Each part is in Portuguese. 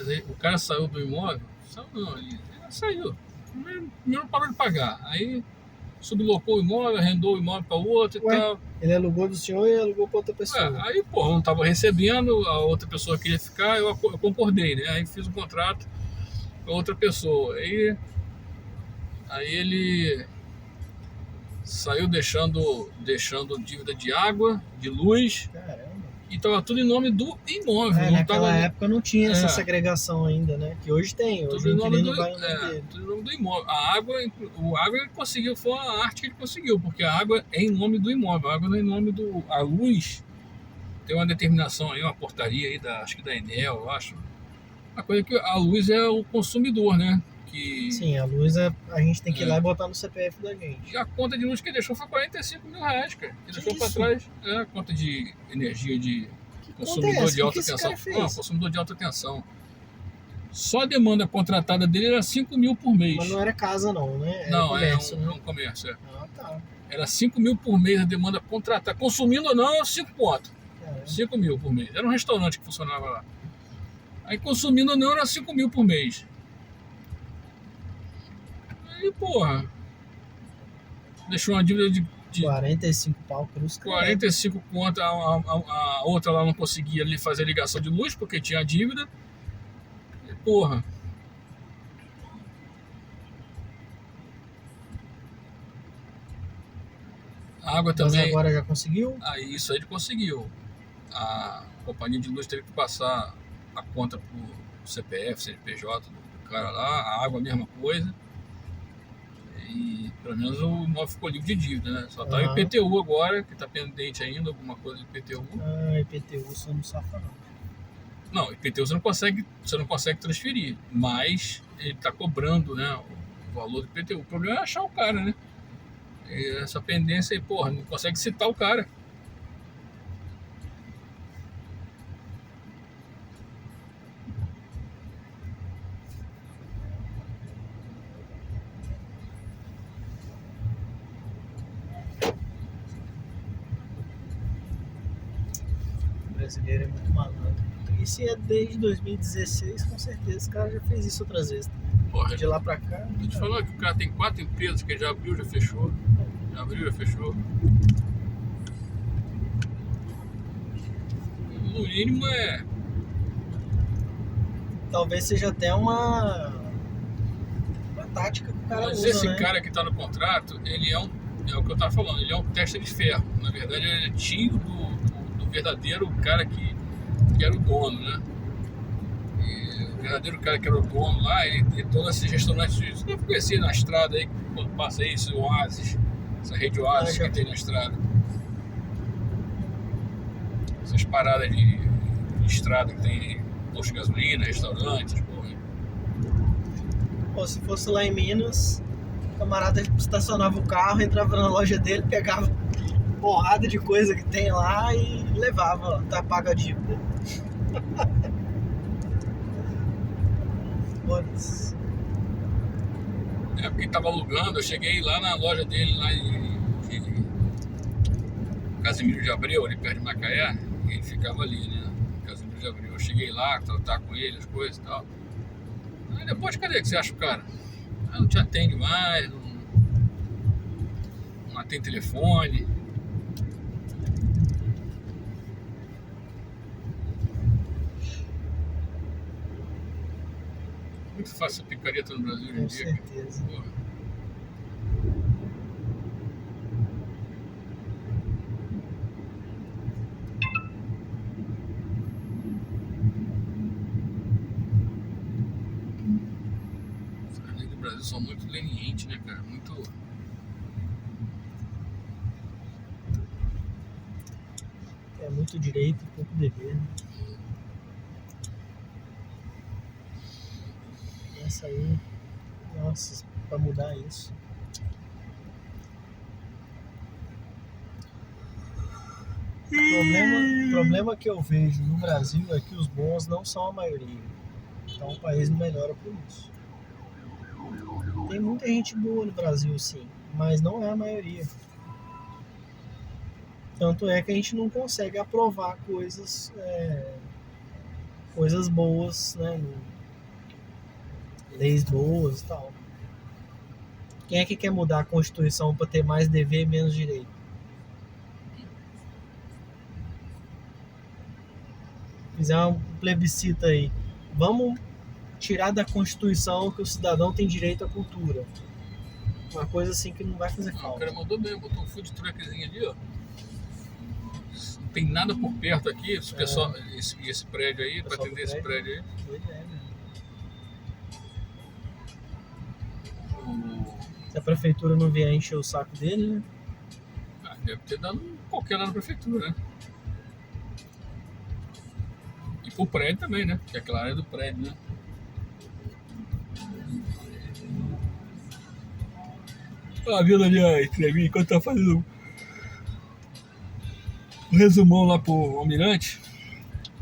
Mas aí, o cara saiu do imóvel, saiu não, ele saiu. Não parou de pagar. Aí sublocou o imóvel, arrendou o imóvel para outro e Ué, tal. ele alugou do senhor e alugou para outra pessoa. Aí, pô, eu não tava recebendo, a outra pessoa queria ficar, eu concordei, né? Aí fiz um contrato com a outra pessoa. Aí ele saiu deixando dívida de água, de luz, Caramba. e tava tudo em nome do imóvel. Não Naquela tava, época não tinha essa segregação ainda, né? Que hoje tem. Hoje tudo o em nome inquilino vai em nome dele. tudo em nome do imóvel. O água ele conseguiu, foi uma arte que ele conseguiu, porque a água é em nome do imóvel, a água não é em nome do. A luz tem uma determinação aí, uma portaria aí, acho que da Enel, eu acho. A coisa é que a luz é o consumidor, né? Sim, a luz a gente tem que ir lá e botar no CPF da gente. E a conta de luz que ele deixou foi R$ 45.000, cara. Ele deixou para trás a conta de energia de consumidor de alta tensão. Não, consumidor de alta tensão. Só a demanda contratada dele era 5 mil por mês. Mas não era casa não, né? Era não, comércio, é um comércio. É. Ah, tá. Era 5 mil por mês a demanda contratada. Consumindo ou não, 5 pontos. 5 mil por mês. Era um restaurante que funcionava lá. Aí consumindo ou não, era 5 mil por mês. Aí, porra, deixou uma dívida de 45 pau cruz. 45 conto, a outra lá não conseguia ali fazer ligação de luz porque tinha dívida. E, porra. A água também. Mas agora já conseguiu? Aí isso aí ele conseguiu. A companhia de luz teve que passar a conta pro CPF, CNPJ do cara lá. A água a mesma coisa. E pelo menos o imóvel ficou livre de dívida, né? Só tá o IPTU agora, que tá pendente ainda, alguma coisa do IPTU. IPTU você não safa não. Não, IPTU você não consegue transferir, mas ele tá cobrando, né, o valor do IPTU. O problema é achar o cara, né? E essa pendência aí, porra, não consegue citar o cara. Brasileiro é muito malandro. E se é desde 2016, com certeza esse cara já fez isso outras vezes. Porra, de lá pra cá. Tô te falando que o cara tem 4 empresas que ele já abriu, já fechou. Já abriu, já fechou. No mínimo é. Talvez seja até uma tática que o cara Mas usa, esse né? cara que tá no contrato, ele é o que eu tava falando, ele é um testa de ferro. Na verdade, ele é tio do verdadeiro cara que era o dono, né? E o verdadeiro cara que era o dono lá, ele todos esses restaurantes, você deve conhecer na estrada aí, quando passa aí, esse Oasis, essa rede Oasis que tem na estrada. Essas paradas de estrada que tem posto de gasolina, restaurantes, porra. Pô, se fosse lá em Minas, o camarada estacionava o carro, entrava na loja dele, pegava porrada de coisa que tem lá e levava, tá paga a dívida. É porque tava alugando, eu cheguei lá na loja dele, lá em Casimiro de Abreu, ali perto de Macaé, e ele ficava ali, né? Casimiro de Abreu. Eu cheguei lá, tratar com ele, as coisas e tal. Aí depois, cadê que você acha o cara? Ah, não te atende mais, não atende telefone. Muito fácil essa picareta no Brasil hoje em dia. Com certeza. Porra. As leis do Brasil são muito lenientes, né, cara? É muito direito e pouco dever. Essa aí, nossa, pra mudar isso. O problema que eu vejo no Brasil é que os bons não são a maioria. Então o país não melhora por isso. Tem muita gente boa no Brasil, sim, mas não é a maioria. Tanto é que a gente não consegue aprovar coisas boas, né, leis boas e tal. Quem é que quer mudar a Constituição para ter mais dever e menos direito? Fizer um plebiscito aí. Vamos tirar da Constituição que o cidadão tem direito à cultura. Uma coisa assim que não vai fazer O falta. cara mandou mesmo, botou um food truckzinho ali, ó. Não tem nada por perto aqui, esse pessoal, esse prédio aí, para atender esse prédio aí. Se a prefeitura não vier encher o saco dele, né? Deve ter dado qualquer lá na prefeitura, né? E pro prédio também, né? Porque aquela área é do prédio, né? Tá vendo ali a entrevista enquanto tá fazendo um resumão lá pro Almirante?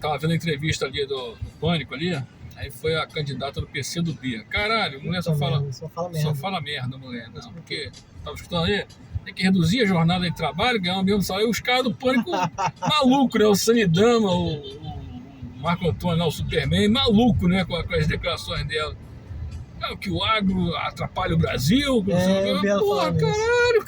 Tava vendo a entrevista ali do Pânico ali. Aí foi a candidata do PCdoB. Caralho, a mulher só fala merda, mulher. Não, porque tava escutando ali, tem que reduzir a jornada de trabalho, ganhar o mesmo salário. E os caras do Pânico maluco, né? O Sanidama, o Marco Antônio, não, o Superman, maluco, né? Com as declarações dela. É, que o agro atrapalha o Brasil. Porra, caralho.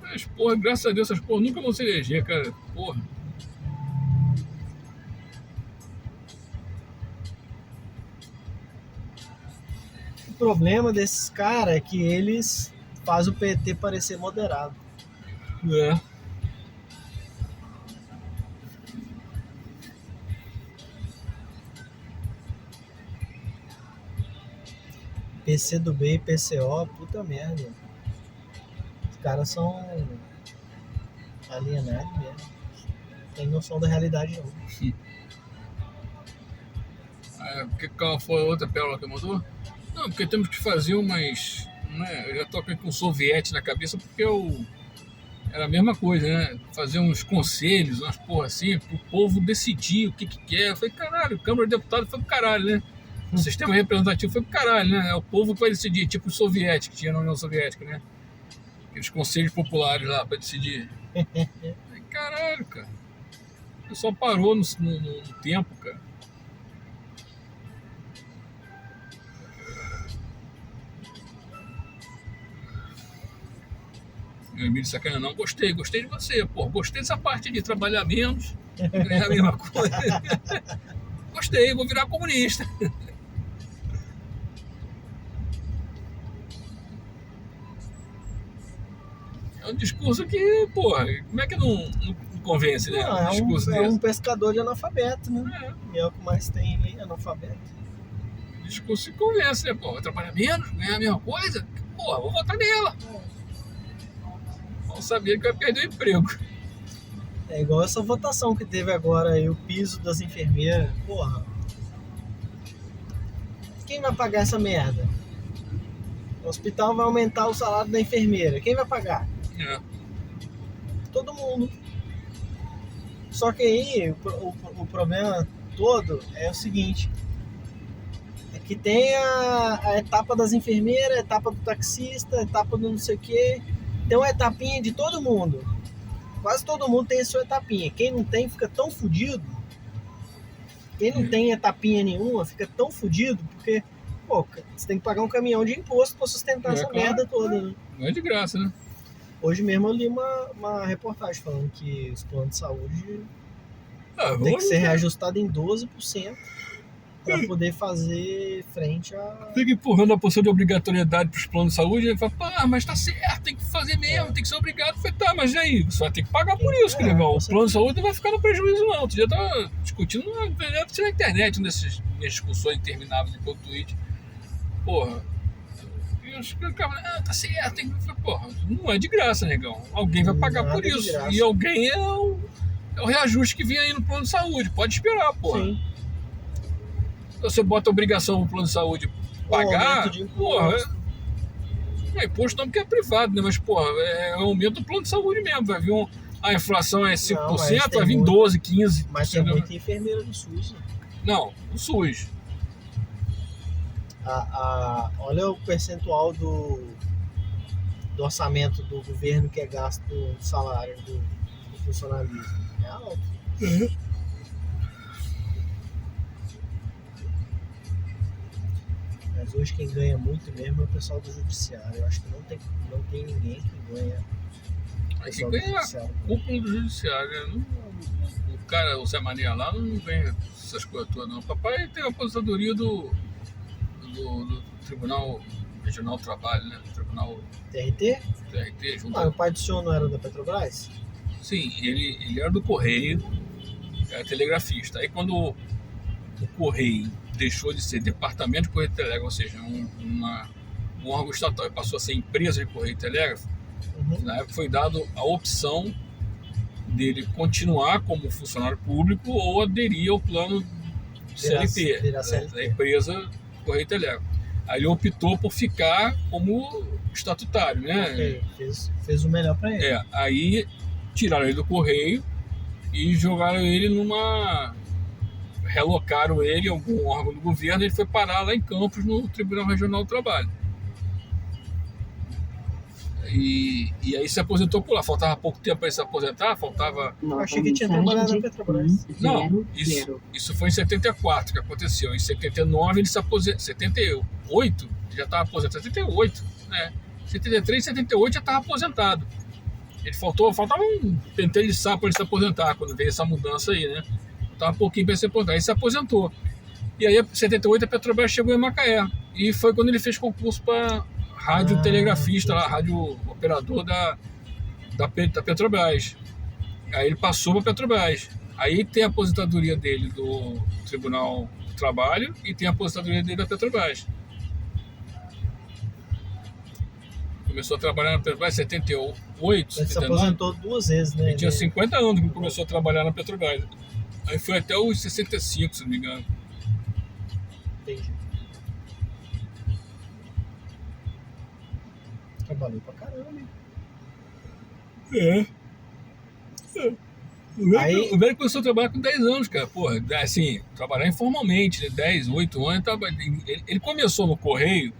Mas, porra, graças a Deus, essas porra nunca vão se eleger, cara. Porra. O problema desses caras é que eles fazem o PT parecer moderado. É. PCdoB e PCO, puta merda. Os caras são alienados mesmo. Tem noção da realidade não. Qual foi a outra pérola que mandou? Não, porque temos que fazer umas... Né, eu já tô com o soviete na cabeça porque era a mesma coisa, né? Fazer uns conselhos, umas porra assim, pro povo decidir o que quer. Eu falei, caralho, Câmara de Deputados foi pro caralho, né? O sistema representativo foi pro caralho, né? É o povo que vai decidir, tipo o soviético, que tinha na União Soviética, né? Aqueles conselhos populares lá pra decidir. Caralho, cara. O pessoal parou no tempo, cara. O Emílio Sacana, não, gostei de você, pô. Gostei dessa parte de trabalhar menos, ganhar a mesma coisa. Gostei, vou virar comunista. É um discurso que, porra, como é que não convence, né? Não, é um pescador de analfabeto, né? É o que mais tem aí, analfabeto. O discurso que convence, né? Pô, vai trabalhar menos, ganhar a mesma coisa? Porra, vou votar nela. Não sabia que eu ia perder o emprego. É igual essa votação que teve agora aí, o piso das enfermeiras. Porra. Quem vai pagar essa merda? O hospital vai aumentar o salário da enfermeira. Quem vai pagar? É. Todo mundo. Só que aí o problema todo é o seguinte. É que tem a etapa das enfermeiras, a etapa do taxista, a etapa do não sei o quê. Tem uma etapinha de todo mundo. Quase todo mundo tem a sua etapinha. Quem não tem fica tão fudido. Quem não tem etapinha nenhuma fica tão fudido porque, pô, você tem que pagar um caminhão de imposto pra sustentar essa merda toda. Né? Não é de graça, né? Hoje mesmo eu li uma reportagem falando que os planos de saúde tem que ser reajustado em 12% para poder fazer frente a... Fica empurrando a posição de obrigatoriedade para os planos de saúde e fala, pá, mas tá certo, tem que fazer mesmo, tem que ser obrigado. Eu falei, tá, mas e aí? Você vai ter que pagar por isso, legal. O plano de saúde não vai ficar no prejuízo, não. Outro dia eu tava discutindo na internet, nessas discussões intermináveis de todo tweet. Porra, tá certo, tem que... Porra, não é de graça, negão. Alguém vai pagar por isso. E alguém é o reajuste que vem aí no plano de saúde. Pode esperar, porra. Sim. Você bota a obrigação no plano de saúde pagar, porra, é imposto não porque é privado, né? Mas, porra, é aumento do plano de saúde mesmo. Vai vir a inflação é 5%, não, vai vir 12%, 15%. Mas tem muita enfermeira do SUS. Né? Não, do SUS. Olha o percentual do orçamento do governo que é gasto no salário do funcionalismo. É alto. Mas hoje quem ganha muito mesmo é o pessoal do judiciário. Eu acho que não tem ninguém que ganha. Aqui ganha a cúpula do judiciário, né? O cara, o Zé Maria lá, não ganha essas coisas todas, não. O papai tem a aposentadoria do Tribunal Regional do Trabalho, né? Tribunal TRT? TRT, junto. O pai do senhor não era da Petrobras? Sim, ele era do Correio, era telegrafista. Aí quando o Correio deixou de ser Departamento de Correio e Telégrafo, ou seja, um órgão estatal, e passou a ser empresa de Correio e Telégrafo, na época foi dado a opção dele continuar como funcionário público ou aderir ao plano CLT, da empresa Correio e Telégrafo. Aí ele optou por ficar como estatutário, né? Okay. Fez o melhor para ele. Aí tiraram ele do Correio e jogaram ele relocaram ele em algum órgão do governo. Ele foi parar lá em Campos, no Tribunal Regional do Trabalho. E aí se aposentou por lá. Faltava pouco tempo para ele se aposentar, faltava... Eu achei que tinha trabalhado na Petrobras. Não, isso foi em 74 que aconteceu. Em 79 ele se aposentou. 78 já estava aposentado. 78, né? 73, 78 já estava aposentado. Ele faltava um pentelho de sapo para ele se aposentar quando veio essa mudança aí, né? Faltava um pouquinho para ele se aposentar. Ele se aposentou. E aí, em 78, a Petrobras chegou em Macaé. E foi quando ele fez concurso para rádio telegrafista, lá, rádio operador da Petrobras. Aí ele passou para a Petrobras. Aí tem a aposentadoria dele do Tribunal do Trabalho e tem a aposentadoria dele da Petrobras. Começou a trabalhar na Petrobras em 78, Ele 79. se aposentou 2 vezes, né? Ele tinha 50 anos que começou a trabalhar na Petrobras. Aí foi até os 65, se não me engano. Entendi. Trabalhou pra caramba, hein? O velho começou a trabalhar com 10 anos, cara. Porra, assim, trabalhar informalmente, né? 10, 8 anos. Ele começou no Correio.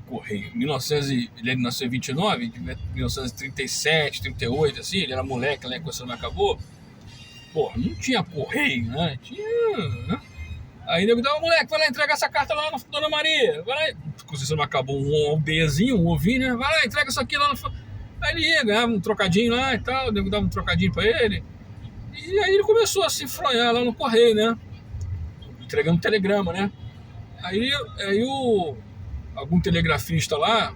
Correio. Ele nasceu em 29, de 1937, 38, assim. Ele era moleque lá, quando não acabou. Porra, não tinha Correio, né? Tinha... Aí ele dava, moleque, vai lá entregar essa carta lá na Dona Maria. Vai lá. Se não acabou um Bzinho, um ovinho, né? Vai lá, entrega isso aqui lá na... Aí ele ia, ganhava um trocadinho lá e tal, o nego dava um trocadinho pra ele. E aí ele começou a se enfronhar lá no Correio, né? Entregando telegrama, né? Aí algum telegrafista lá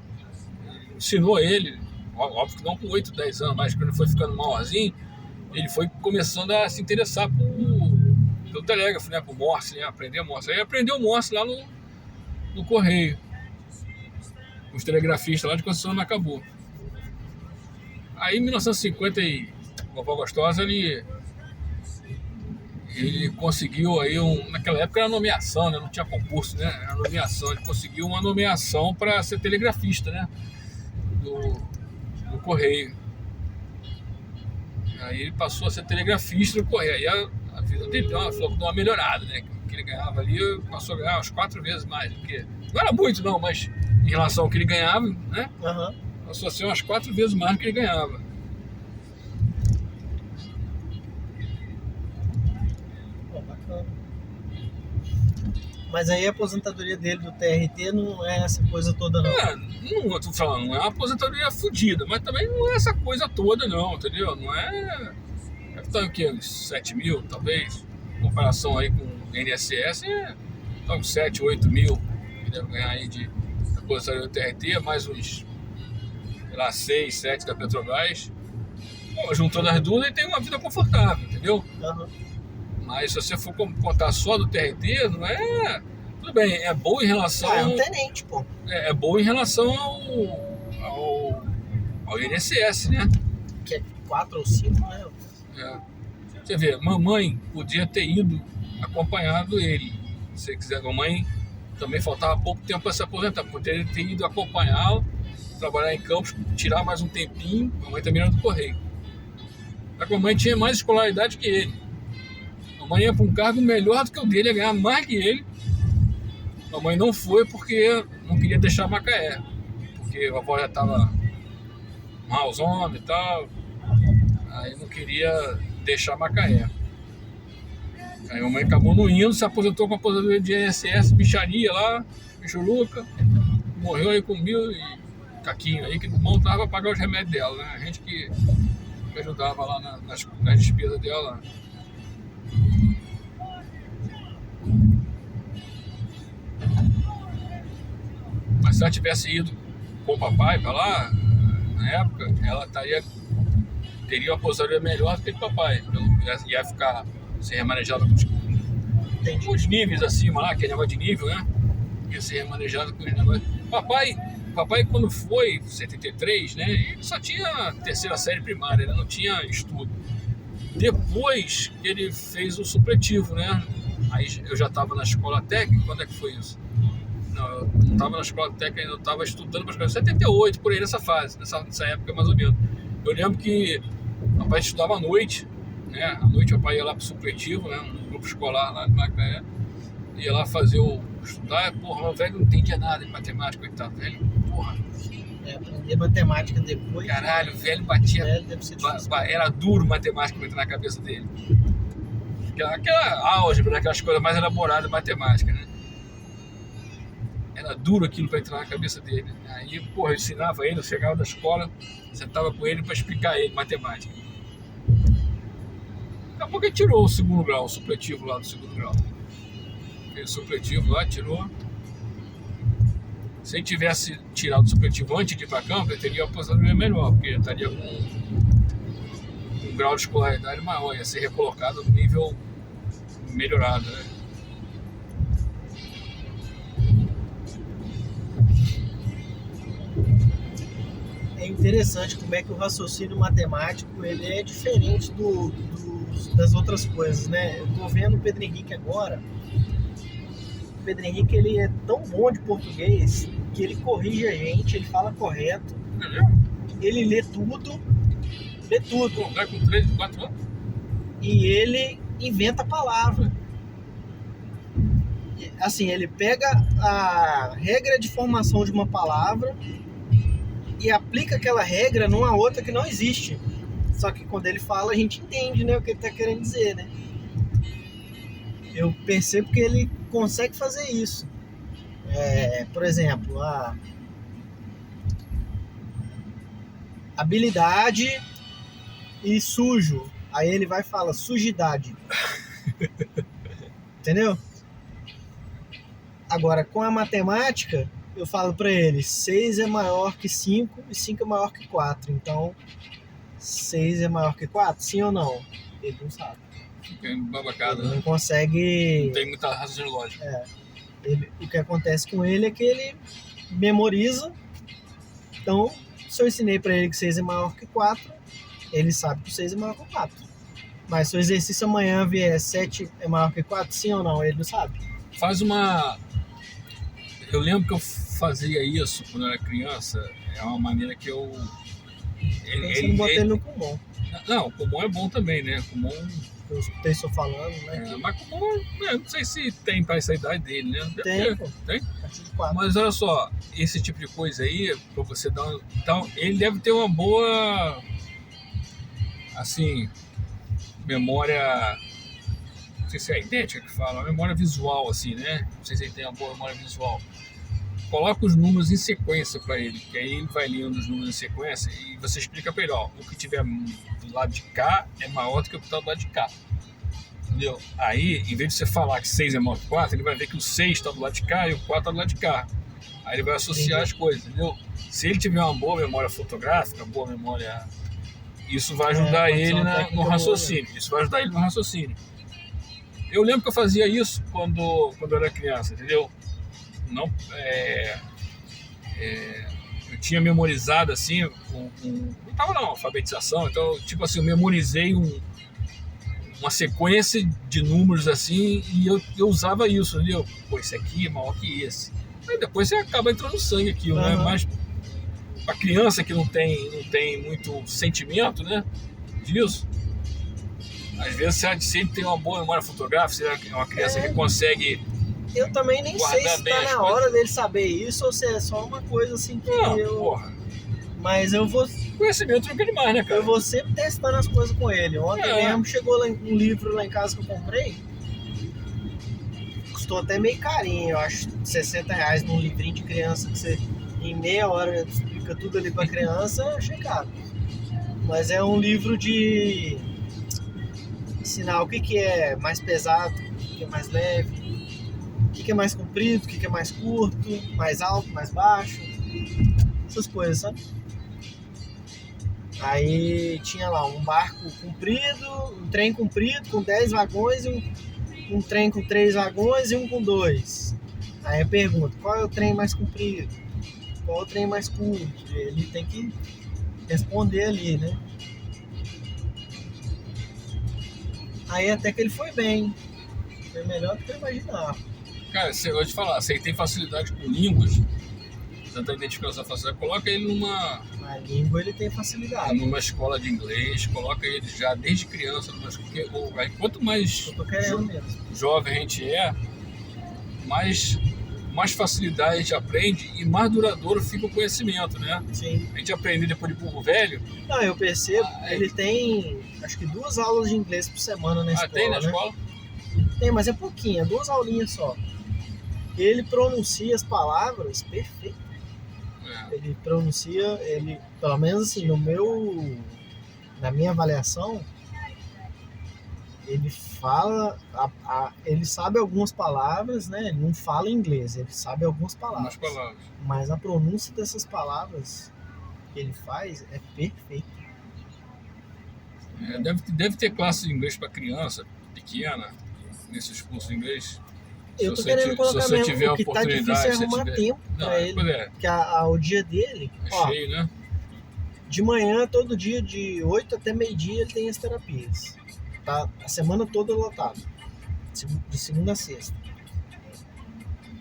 ensinou ele, óbvio que não com 8, 10 anos, mas quando ele foi ficando maiorzinho, ele foi começando a se interessar pelo telégrafo, né? Por Morse, né? Aprender Morse. Aí aprendeu Morse lá no Correio. Os telegrafistas lá de Conceição do Macabu. Aí em 1950, Vovó Gostosa, ele conseguiu aí naquela época era nomeação, né? Não tinha concurso, né? Era nomeação. Ele conseguiu uma nomeação para ser telegrafista, né? Do Correio. Aí ele passou a ser telegrafista do Correio. Aí a vida dele deu uma melhorada, né? Que ele ganhava ali, passou a ganhar umas 4 vezes mais. Porque não era muito, não, mas em relação ao que ele ganhava, né? Passou a ser umas 4 vezes mais do que ele ganhava. Bacana. Mas aí a aposentadoria dele do TRT não é essa coisa toda, não. Não, tô falando, não é uma aposentadoria fodida, mas também não é essa coisa toda, não, entendeu? Não é. Deve estar o quê? Uns 7 mil, talvez. Em comparação aí com o INSS, tá uns 7, 8 mil que deve ganhar aí de aposentadoria do TRT, mais uns, sei lá, 6, 7 da Petrobras. Bom, juntando as duas, ele tem uma vida confortável, entendeu? Mas se você for contar só do TRT, não é... Tudo bem, é bom em relação... é um tenente, pô. É bom em relação ao INSS, né? Que é 4 ou 5, né? Você vê, mamãe podia ter ido acompanhado ele. Se você quiser, mamãe também faltava pouco tempo para se aposentar. Poderia ter ido acompanhá-lo, trabalhar em Campos, tirar mais um tempinho. Mamãe também era do Correio. A mamãe tinha mais escolaridade que ele. Mamãe ia para um cargo melhor do que o dele, ia ganhar mais que ele. Mamãe não foi porque não queria deixar Macaé. Porque a avó já estava malzona e tal. Aí não queria deixar Macaé. Aí a mamãe acabou não indo, se aposentou com a aposentadoria de INSS, bicharia lá, bichuluca, morreu aí com 1.000 e caquinho aí, que não dava pra pagar os remédios dela, né? A gente que ajudava lá nas despesas dela. Mas se ela tivesse ido com o papai pra lá, na época, ela teria uma aposentadoria melhor do que o papai. Ia ficar ser remanejada com os níveis acima lá, que é negócio de nível, né? Ia ser remanejada com os negócios. Papai, quando foi, 73, né? Ele só tinha terceira série primária, ele não tinha estudo. Depois que ele fez o supletivo, né? Aí eu já estava na escola técnica, quando é que foi isso? Não, eu não estava na escola técnica ainda, eu estava estudando para escola 78, por aí nessa fase, nessa época mais ou menos. Eu lembro que o papai estudava à noite, né? À noite o papai ia lá para o supletivo, né? Um grupo escolar lá de Macaé, ia lá fazer estudar, porra, o velho não entendia nada de matemática, coitado, velho, porra. Aprender matemática depois. Caralho, o velho batia, deve ser difícil. Era duro matemática pra entrar na cabeça dele. Aquela álgebra, aquelas coisas mais elaboradas de matemática, né? Era duro aquilo pra entrar na cabeça dele. Aí, porra, eu ensinava ele, eu chegava da escola, sentava com ele pra explicar a ele matemática. Daqui a pouco ele tirou o segundo grau, o supletivo lá do segundo grau. Aquele supletivo lá, tirou. Se ele tivesse tirado o supletivo antes de ir pra campo, ele teria uma aposentadoria melhor, porque ele estaria com um grau de escolaridade maior, ia ser recolocado no nível melhorado, né? É interessante como é que o raciocínio matemático ele é diferente das outras coisas, né? Eu tô vendo o Pedro Henrique agora. O Pedro Henrique ele é tão bom de português que ele corrige a gente, ele fala correto, ele lê tudo. Pô, vai com 3, 4 anos? E ele inventa palavra. Assim, ele pega a regra de formação de uma palavra e aplica aquela regra numa outra que não existe. Só que quando ele fala, a gente entende, né, o que ele está querendo dizer, né? Eu percebo que ele consegue fazer isso. Por exemplo, a habilidade e sujo. Aí ele vai e fala sujidade. Entendeu? Agora, com a matemática, eu falo para ele, 6 é maior que 5 e 5 é maior que 4. Então, 6 é maior que 4? Sim ou não? Ele não sabe. Fica embabacado, Ele né? não consegue... Não tem muita raciocínio lógico. O que acontece com ele é que ele memoriza. Então, se eu ensinei para ele que 6 é maior que 4, ele sabe que 6 é maior que 4. Mas se o exercício amanhã vier 7 é maior que 4, sim ou não? Ele não sabe. Eu lembro que eu fazia isso quando eu era criança. É uma maneira que eu... Você não bota ele no Kumon. Não, o Kumon é bom também, né? Kumon... Eu escutei você falando, né? Mas Kumon, não sei se tem para essa idade dele, né? Tem, pô. Tem? A partir de 4. Mas olha só, esse tipo de coisa aí, pra você dar um... Então, ele deve ter uma boa... Assim... memória, não sei se é idêntica que fala, uma memória visual, assim, né? Não sei se ele tem uma boa memória visual. Coloca os números em sequência para ele, que aí ele vai lendo os números em sequência e você explica para ele, ó, o que tiver do lado de cá é maior do que o que está do lado de cá. Entendeu? Aí, em vez de você falar que 6 é maior que 4, ele vai ver que o 6 está do lado de cá e o 4 está do lado de cá. Aí ele vai associar as coisas, entendeu? Se ele tiver uma boa memória fotográfica, boa memória... Isso vai ajudar ele no raciocínio. Isso vai ajudar ele no raciocínio. Eu lembro que eu fazia isso quando eu era criança, entendeu? Não, eu tinha memorizado assim, não estava na alfabetização, então, tipo assim, eu memorizei uma sequência de números assim e eu usava isso, entendeu? Pô, esse aqui é maior que esse. Aí depois você acaba entrando no sangue aquilo, né? Mas para criança que não tem muito sentimento, né, disso, às vezes se ele tem uma boa memória fotográfica, se é uma criança que consegue... Eu também nem sei se tá na hora dele saber isso ou se é só uma coisa assim que Porra. Mas eu vou... Conhecimento nunca é demais, né, cara? Eu vou sempre testando as coisas com ele. Ontem mesmo chegou um livro lá em casa que eu comprei, custou até meio carinho, eu acho, R$60 num livrinho de criança que você em meia hora explica tudo ali pra criança, eu achei caro. Mas é um livro de ensinar o que é mais pesado, o que é mais leve, o que é mais comprido, o que é mais curto, mais alto, mais baixo, essas coisas, sabe? Aí tinha lá um barco comprido, um trem comprido com 10 vagões e um trem com 3 vagões e um com 2. Aí eu pergunto, qual é o trem mais comprido? Qual é o trem mais curto? Ele tem que responder ali, né? Aí até que ele foi bem. Foi melhor do que eu imaginava. Cara, eu vou te falar, se ele tem facilidade com línguas, você tá identificando essa facilidade, coloca ele Na língua ele tem facilidade. numa escola de inglês, coloca ele já desde criança, porque quanto mais Eu tô querendo mesmo. jovem a gente mais facilidade a gente aprende e mais duradouro fica o conhecimento, né? Sim. A gente aprende depois de burro velho. Não, eu percebo, ele tem acho que 2 aulas de inglês por semana na escola. Tem na né? escola? Tem, mas é pouquinho, é 2 aulinhas só. Ele pronuncia as palavras perfeito. Ele pronuncia, pelo menos assim, na minha avaliação, ele fala, ele sabe algumas palavras, né? Ele não fala inglês, ele sabe algumas palavras. Mas a pronúncia dessas palavras que ele faz é perfeita. Deve ter classe de inglês para criança pequena, nesses cursos de inglês. Eu tô querendo colocar mesmo, tiver o que tá difícil é arrumar tempo pra ele. Porque o dia dele, cheio, né? De manhã, todo dia, de 8 até meio-dia, ele tem as terapias. Tá a semana toda lotado. De segunda a sexta.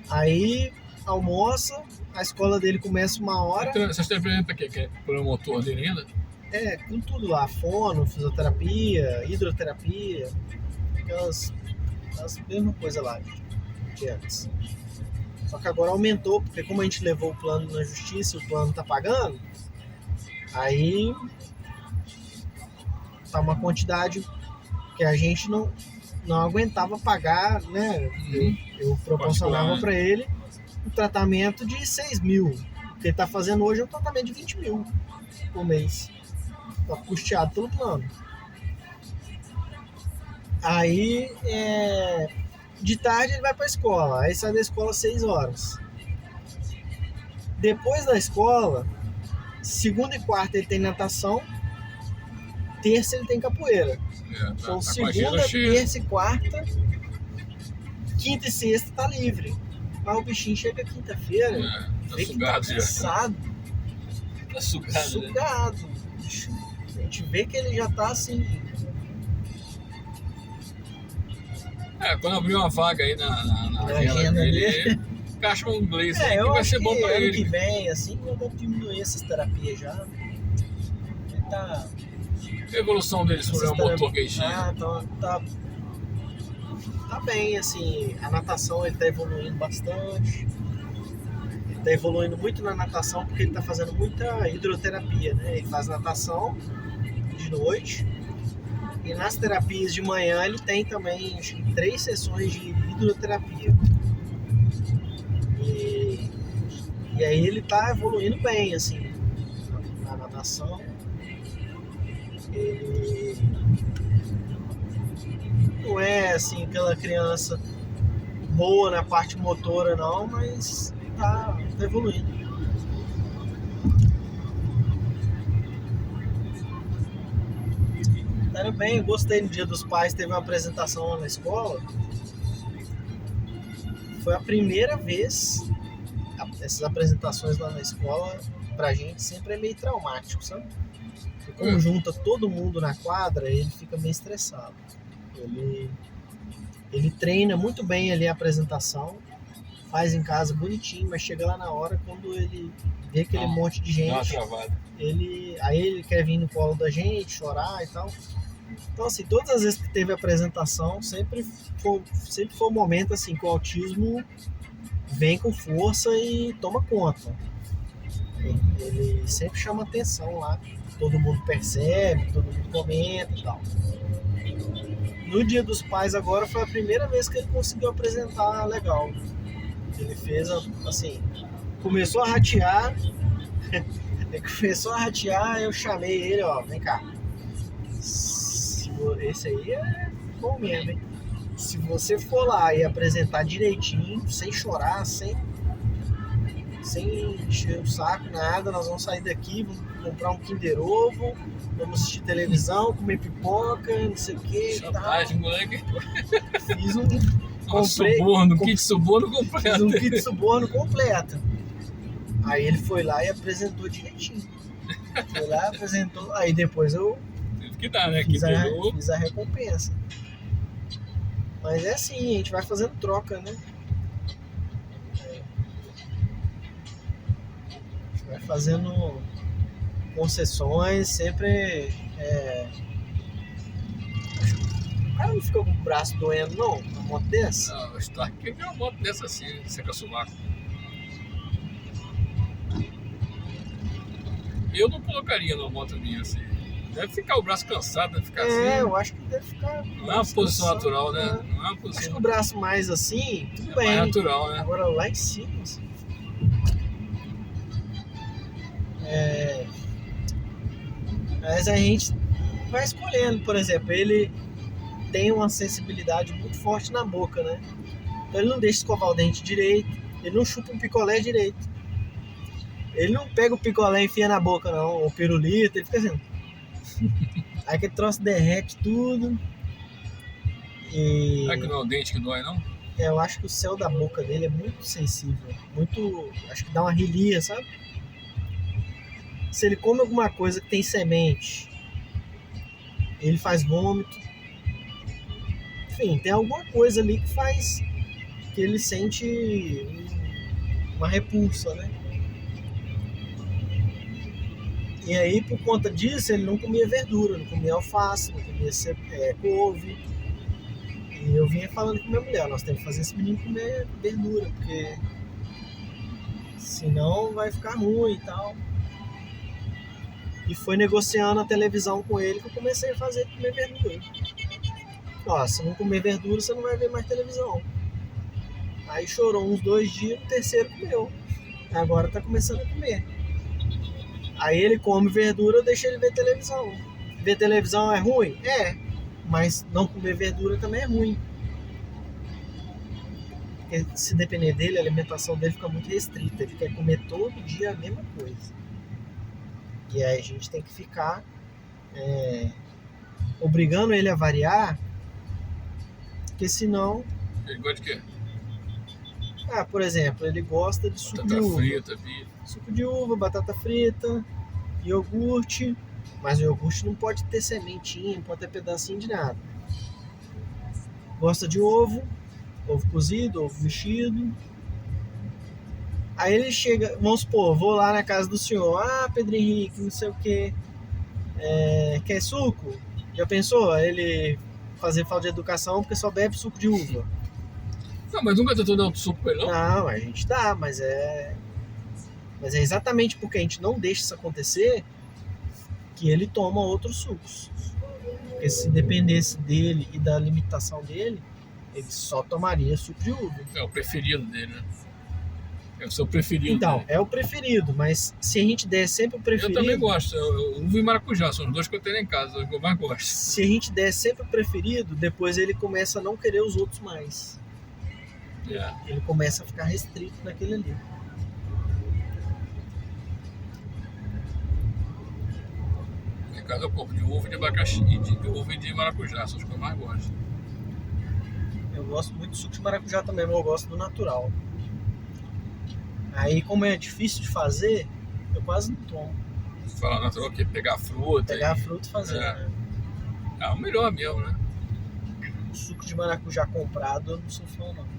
Aí, almoça, a escola dele começa 1h. Vocês têm pra quê? Que é pro motor dele ainda? Com tudo lá. Fono, fisioterapia, hidroterapia. Aquelas mesmas coisas lá de antes. Só que agora aumentou, porque como a gente levou o plano na justiça, o plano tá pagando, aí tá uma quantidade que a gente não aguentava pagar, né? Eu proporcionava para ele um tratamento de 6 mil. O que ele tá fazendo hoje é um tratamento de 20 mil por mês. Tá custeado pelo plano. Aí, de tarde ele vai pra escola. Aí sai da escola às 6 horas. Depois da escola, segunda e quarta ele tem natação. Terça ele tem capoeira. Então, segunda, terça e quarta, quinta e sexta tá livre. Mas o bichinho chega quinta-feira, tá sugado, tá cansado. Tá sugado. Né? A gente vê que ele já tá assim. Quando abrir uma vaga aí na agenda dele, encaixa um inglês aí que vai ser bom pra ele. Ano que vem, assim, vamos diminuir essas terapias já. Ele tá. A evolução dele sobre o motor que ele tinha? Tá bem, assim, a natação ele tá evoluindo bastante. Ele tá evoluindo muito na natação porque ele tá fazendo muita hidroterapia, né? Ele faz natação de noite e nas terapias de manhã ele tem também, acho que 3 sessões de hidroterapia. E aí ele tá evoluindo bem, assim, na natação. Ele não é assim aquela criança boa na parte motora não, mas tá evoluindo. Tá bem, eu gostei no Dia dos Pais, teve uma apresentação lá na escola. Foi a primeira vez, essas apresentações lá na escola pra gente sempre é meio traumático, sabe? Como junta todo mundo na quadra, ele fica meio estressado. Ele treina muito bem ali a apresentação, faz em casa bonitinho, mas chega lá na hora, quando ele vê aquele monte de gente, aí ele quer vir no colo da gente, chorar e tal. Então, assim, todas as vezes que teve apresentação, sempre foi um momento assim que o autismo vem com força e toma conta. Ele sempre chama atenção lá. Todo mundo percebe, todo mundo comenta e tal. no Dia dos Pais agora foi a primeira vez que ele conseguiu apresentar legal. Ele fez assim, começou a ratear, eu chamei ele, ó, vem cá. Esse aí é bom mesmo, hein? Se você for lá e apresentar direitinho, sem chorar, sem encher o saco, nada, nós vamos sair daqui, vamos comprar um Kinder Ovo, vamos assistir televisão, comer pipoca, não sei o que. Chantagem, moleque. Fiz um kit suborno completo. Fiz um kit suborno completo. Aí ele foi lá e apresentou direitinho. Foi lá, apresentou, aí depois eu teve que dar, né? Fiz a recompensa. Mas é assim, a gente vai fazendo troca, né? A gente vai fazendo concessões, sempre. O cara não fica com o braço doendo, não? Uma moto dessa? Não, o Stark quer ver uma moto dessa assim, seca sovaco. Eu não colocaria numa moto minha assim. Deve ficar o braço cansado, deve ficar assim. Eu acho que deve ficar. Não é uma posição natural, né? Não é uma posição. Acho que o braço mais assim, tudo bem. Mais natural, né? Agora lá em cima, assim. Mas a gente vai escolhendo, por exemplo, ele tem uma sensibilidade muito forte na boca, né? Então ele não deixa escovar o dente direito, ele não chupa um picolé direito. Ele não pega o picolé e enfia na boca, não, o pirulito, ele fica assim. Aí aquele troço derrete tudo. Será que não é o dente que dói, não? Eu acho que o céu da boca dele é muito sensível. Muito. Acho que dá uma rilia, sabe? Se ele come alguma coisa que tem semente, ele faz vômito. Enfim, tem alguma coisa ali que faz que ele sente uma repulsa, né? E aí, por conta disso, ele não comia verdura, não comia alface, não comia couve. E eu vinha falando com minha mulher, nós temos que fazer esse menino comer verdura, porque senão vai ficar ruim e tal. E foi negociando a televisão com ele que eu comecei a fazer ele comer verdura. Ó, se não comer verdura, você não vai ver mais televisão. Aí chorou uns 2 dias, no terceiro comeu. Agora tá começando a comer. Aí ele come verdura, eu deixo ele ver televisão. Ver televisão é ruim? É. Mas não comer verdura também é ruim. Porque se depender dele, a alimentação dele fica muito restrita. Ele quer comer todo dia a mesma coisa. E aí a gente tem que ficar obrigando ele a variar, porque senão... Ele gosta de quê? Por exemplo, ele gosta de suco de uva. Frita, bife. Suco de uva, batata frita, iogurte. Mas o iogurte não pode ter sementinha, não pode ter pedacinho de nada. Gosta de ovo cozido, ovo mexido. Aí ele chega, vamos supor, vou lá na casa do senhor. Pedro Henrique, não sei o que. Quer suco? Já pensou? Ele fazer falta de educação porque só bebe suco de uva. Não, mas nunca tentou dar um suco pra ele, não? Não, a gente dá, mas é exatamente porque a gente não deixa isso acontecer que ele toma outros sucos. Porque se dependesse dele e da limitação dele, ele só tomaria suco de uva. É o preferido dele, né? É o seu preferido. Então, dele. é o preferido, mas se a gente der sempre o preferido... Eu também gosto, uva e maracujá, são os dois que eu tenho em casa, os que eu mais gosto. Se a gente der sempre o preferido, depois ele começa a não querer os outros mais. Ele começa a ficar restrito naquele ali. Em casa eu compro de uva e de abacaxi, de uva e de maracujá, são os que eu mais gosto. Eu gosto muito do suco de maracujá também, mas eu gosto do natural. Aí, como é difícil de fazer, eu quase não tomo. Você fala natural o quê? Pegar a fruta? Pegar a fruta e fazer, né? É o melhor mesmo, né? O suco de maracujá comprado eu não sou fã, não.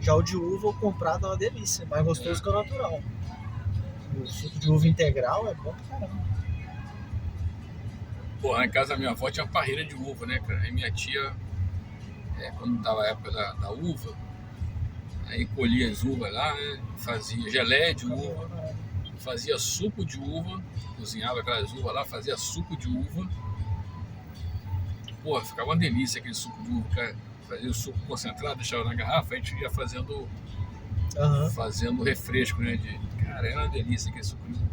Já o de uva, o comprado é uma delícia, mais gostoso que o natural. O suco de uva integral é bom pra caramba. Pô, lá em casa da minha avó tinha uma parreira de uva, né, cara? Aí minha tia, quando dava a época da uva, aí colhia as uvas lá, né? Fazia geleia de uva, fazia suco de uva, cozinhava aquelas uvas lá, fazia suco de uva. Porra, ficava uma delícia aquele suco de uva, cara. Fazia o suco concentrado, deixava na garrafa, a gente ia fazendo refresco, né? Cara, era uma delícia aquele suco de uva.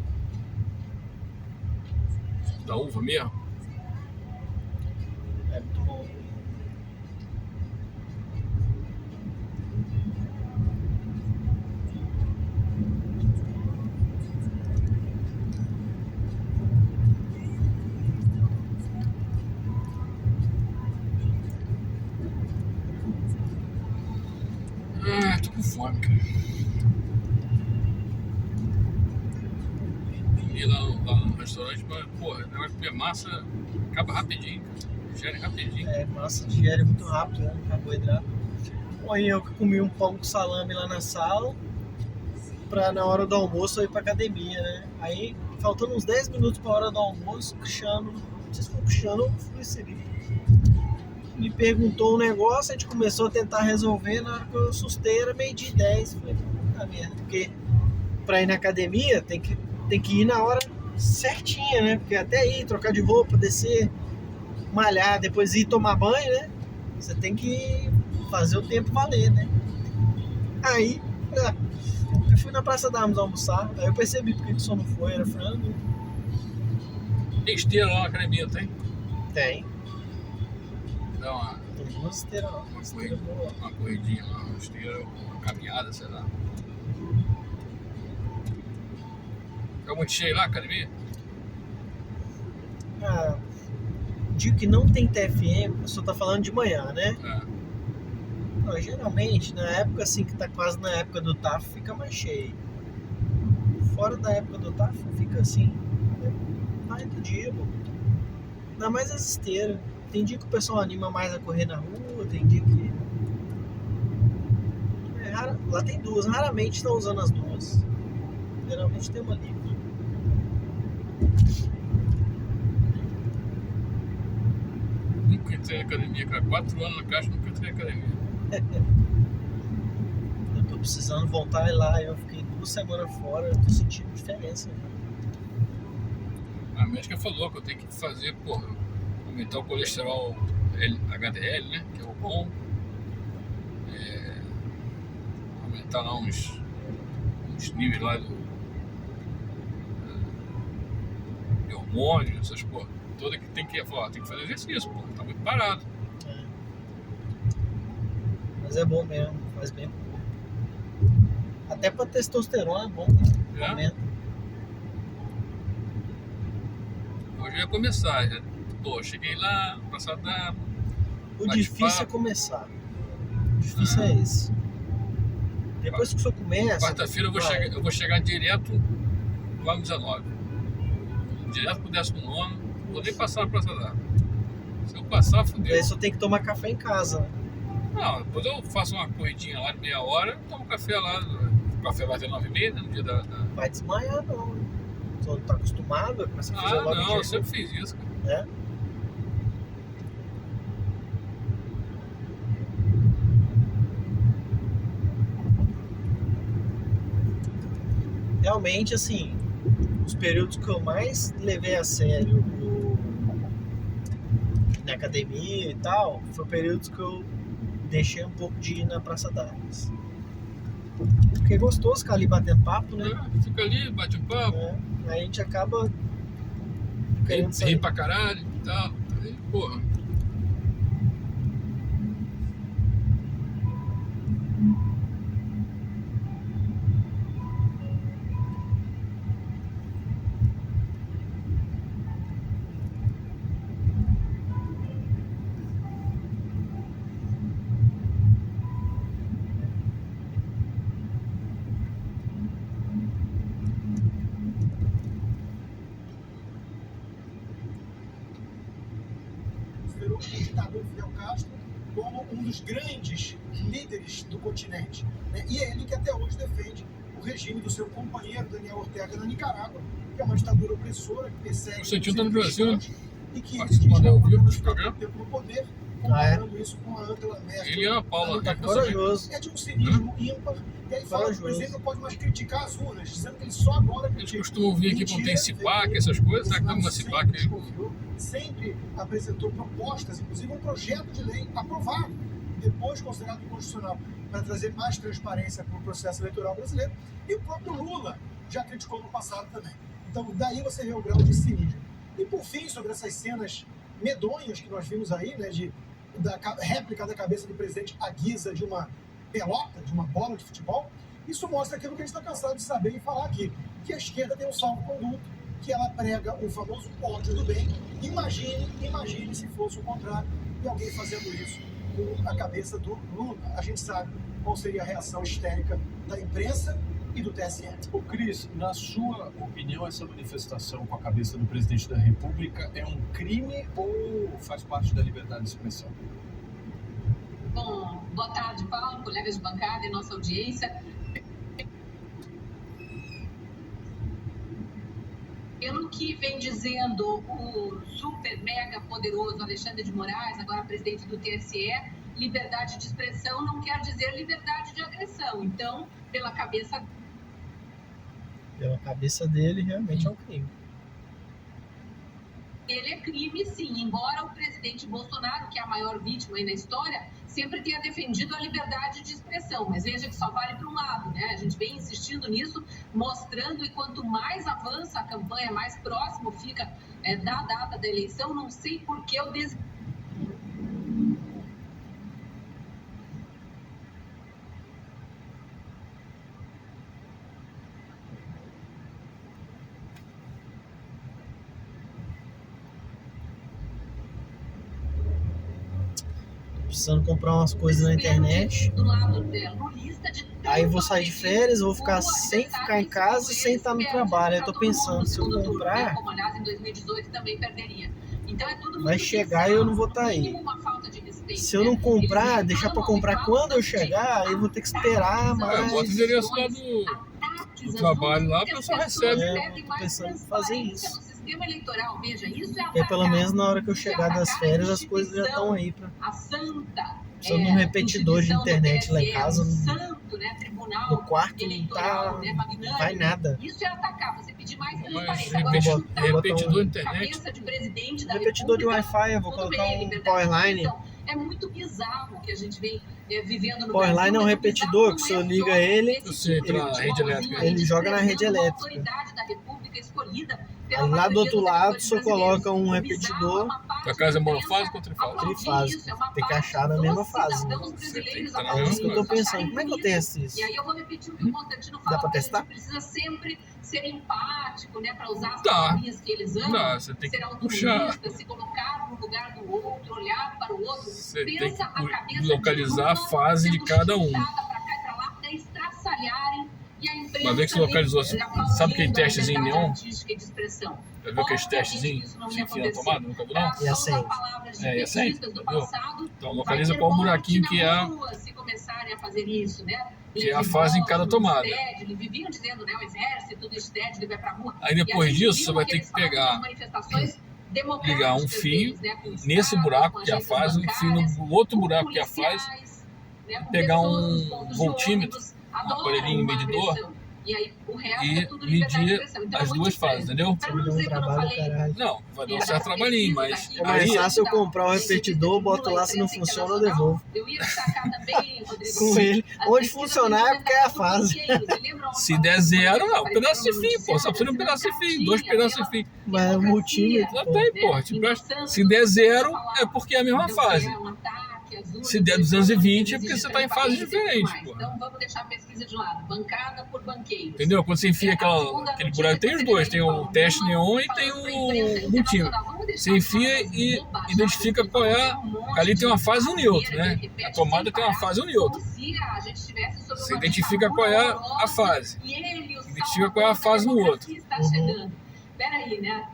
Suco da uva mesmo. É muito bom. Ah, tô com fome, cara. Comi lá no restaurante, mas, porra, o negócio de comer massa acaba rapidinho, digere rapidinho. É, massa digere muito rápido, né? Carboidrato. Bom, e eu que comi um pão com salame lá na sala, pra na hora do almoço eu ir pra academia, né? Aí, faltando uns 10 minutos pra hora do almoço, o Cristiano, não sei se foi o Cristiano ou foi o Felipe, me perguntou um negócio, a gente começou a tentar resolver, na hora que eu assustei era 12:10. Falei, puta merda, porque pra ir na academia tem que ir na hora certinha, né? Porque até ir, trocar de roupa, descer, malhar, depois ir tomar banho, né? Você tem que fazer o tempo valer, né? Aí, eu fui na Praça da Armas almoçar, aí eu percebi porque que só não foi, era frango. Tem esteira lá na academia, tem? Tem. Dá Tem duas esteiras lá. uma corridinha lá, uma esteira, uma caminhada, sei lá. Fica muito cheio lá a academia? Ah, dia que não tem TFM, eu só tá falando de manhã, né? É. Não, geralmente, na época assim, que tá quase na época do TAF, fica mais cheio. Fora da época do TAF, fica assim, mais do dia, pô. Ainda mais as esteiras. Tem dia que o pessoal anima mais a correr na rua, tem dia que... Lá tem duas, raramente estão usando as duas. Geralmente tem uma livre. Nunca entrei na academia, cara. 4 anos na caixa, nunca entrei na academia. Eu tô precisando voltar lá, eu fiquei 2 semanas fora, eu tô sentindo diferença. A médica falou que eu tenho que fazer, porra, aumentar o colesterol HDL, né? Que é o bom. Aumentar lá uns níveis lá de hormônio, essas porra. Toda que tem que fazer exercício, porra. Tá muito parado. É. Mas é bom mesmo, faz bem. Até pra testosterona é bom, né? Aumenta. Hoje eu ia começar, já. Pô, cheguei lá, passado da... O difícil é começar. O difícil é esse. Depois que o senhor começa... Quarta-feira eu vou chegar direto lá no 19. Direto pro 19º. Vou nem passar na Praça da Arma. Se eu passar, fudeu. Aí só tem que tomar café em casa, né? Não, depois eu faço uma corridinha lá de meia hora, tomo café lá. O café vai ter 9h30, né, no dia da... Vai desmaiar, não. Só não tá acostumado, começa a fazer logo não, eu sempre fiz isso, cara. É? Realmente, assim, os períodos que eu mais levei a sério na academia e tal, foi períodos que eu deixei um pouco de ir na Praça da Armas. Porque é gostoso ficar ali batendo papo, né? Fica ali, bate um papo. Aí a gente acaba querendo sair. Ri pra caralho e tal. Aí, porra. O ditador Fidel Castro como um dos grandes líderes do continente, né? E é ele que até hoje defende o regime do seu companheiro Daniel Ortega na Nicarágua, que é uma ditadura opressora que persegue... O Santinho tá no Brasil, né? E que participando ao vivo dos no programas. poder comparando isso com a Angela Merkel. Ele e a Paula. Tá Corajoso. É de um cinismo ímpar. E aí fala que o presidente não pode mais criticar as urnas, dizendo que ele só agora Eles critica. costumam vir aqui quando tem CIPAC, essas coisas. Será que tem uma CIPAC? Sempre apresentou propostas, inclusive um projeto de lei aprovado, depois considerado inconstitucional, para trazer mais transparência para o processo eleitoral brasileiro. E o próprio Lula já criticou no passado também. Então, daí você vê o grau de cinismo. E, por fim, sobre essas cenas medonhas que nós vimos aí, né, da réplica da cabeça do presidente à guisa de uma pelota, de uma bola de futebol, isso mostra aquilo que a gente está cansado de saber e falar aqui, que a esquerda tem um salvo-conduto, que ela prega o famoso ódio do bem. Imagine se fosse o contrário, e alguém fazendo isso com a cabeça do Lula. A gente sabe qual seria a reação histérica da imprensa e do TSE. Ô Cris, na sua opinião, essa manifestação com a cabeça do presidente da República é um crime ou faz parte da liberdade de expressão? Bom, boa tarde, Paulo, colegas de bancada e nossa audiência. Pelo que vem dizendo o super mega poderoso Alexandre de Moraes, agora presidente do TSE, liberdade de expressão não quer dizer liberdade de agressão. Então, pela cabeça dele, realmente é um crime. ele é crime, sim. Embora o presidente Bolsonaro, que é a maior vítima aí na história, sempre tenha defendido a liberdade de expressão. Mas veja que só vale para um lado, né? A gente vem insistindo nisso, mostrando, e quanto mais avança a campanha, mais próximo fica da data da eleição. Não sei por que eu Precisando comprar umas coisas na internet. do lado dela, lista de Aí eu vou sair de férias, vou ficar sem ficar em casa e sem estar no trabalho. Aí eu tô pensando, se eu comprar, como aliás em 2018 também perderia. Então é tudo vai muito chegar e eu não vou estar aí. uma falta de respeito, Se eu não comprar, deixar pra comprar quando eu chegar, aí eu vou ter que esperar mais. Bota o endereço lá do trabalho lá, a pessoa recebe. Eu tô pensando em fazer isso. No sistema eleitoral, veja, isso é Porque pelo menos na hora que eu chegar das férias, as coisas já estão aí pra... a santa Precisando de um repetidor de internet lá em casa, o santo, né, tribunal no quarto não eleitoral, tá, né, não vai nada. Isso é atacar, você pedir mais Mas transparência. Agora, repetidor de internet. cabeça de presidente da Repetidor de República, Wi-Fi, eu vou tudo colocar bem, um liberdade de Powerline. expressão. É muito bizarro o que a gente vem vivendo no Powerline Brasil. é um mas repetidor bizarro que não você é liga só ele, esse você entra tipo na de rede elétrica. igualzinho, Ele joga na rede desprezando a elétrica. autoridade da República escolhida pela Aí lá do maioria outro dos lado, eleitores você brasileiros. coloca um O repetidor. bizarro é uma parte Tua casa é da monofásica ou imprensa trifásica? aplaudir Trifásica. isso, é uma Tem que parte achar na dos mesma fase. cidadãos Você tem que brasileiros estar na É aplaudir isso que eu tô isso, pensando. acharem Como é que eu bonito. testo isso? E aí eu vou repetir o que o Constantino falou, pra que a testar? gente precisa sempre ser empático, né, para usar as Dá. palavrinhas que eles amam, Não, você tem ser que puxar. altruísta, se colocar no lugar do outro, olhar para o outro. Você tem Pensa a que cabeça localizar a de Lula fase de sendo cada um. chutada pra cá e pra lá até estraçalharem, e a imprensa Uma vez que localizou, aplaudindo sabe aquele a testezinho liberdade neon? artística e de expressão. Já viu aqueles Obviamente testezinhos? isso não Se ia enfia na acontecer. tomada, nunca viu não? Elas E a são senha? palavras de É, e a senha? petistas do Viu? passado. Então Vai localiza ter qual morte buraquinho na que é, rua se começarem a fazer isso, né? que é a fase em cada tomada. Eles viviam dizendo, né? O exército do Stedley vai pra rua. Aí depois E a gente disso, viu você vai que ter eles que falavam pegar, nas manifestações democráticas ligar um fio deles, né, com nesse estradas, buraco com que é a agências fase, um fio bancárias, no outro com buraco que é a fase, policiais, né, com pegar pessoas um nos pontos de voltímetro, ônibus, um adoram aparelhinho uma medidor, agressão. E aí o resto e é tudo liberdade de medir expressão. Então, é as muito duas fases, estranho. entendeu? Pra Isso me não deu um dizer que eu não trabalho do falei caralho. Não, vai dar um das certo trabalhinho, mas pesquisas aqui, É mais aí, fácil eu comprar um repetidor, Lula, boto lá, se não imprensa funciona, eu internacional. devolvo. Eu ia destacar também, Rodrigo, Com ele. as Onde pesquisas funcionar é porque é a fase. banqueiros. Você lembra uma se fala der que zero, não, um apareceu pedaço de no fio, pô, só precisa de um noticiário, pedaço de fio, tinha, 2 pedaços de pela fio. Mas é um multímetro, Já pô. tem, pô, se der zero, é porque é a mesma fase. Se der 220 é porque você tá em fase diferente, pô. Então vamos deixar a pesquisa de lado, bancada por banqueiros. Entendeu? Quando você enfia aquele buraco, tem os dois, tem o teste neon e tem o multímetro. Você enfia e identifica qual é. Ali tem uma fase e um neutro, né? A tomada tem uma fase e um neutro. Você identifica qual é a fase. Identifica qual é a fase no outro.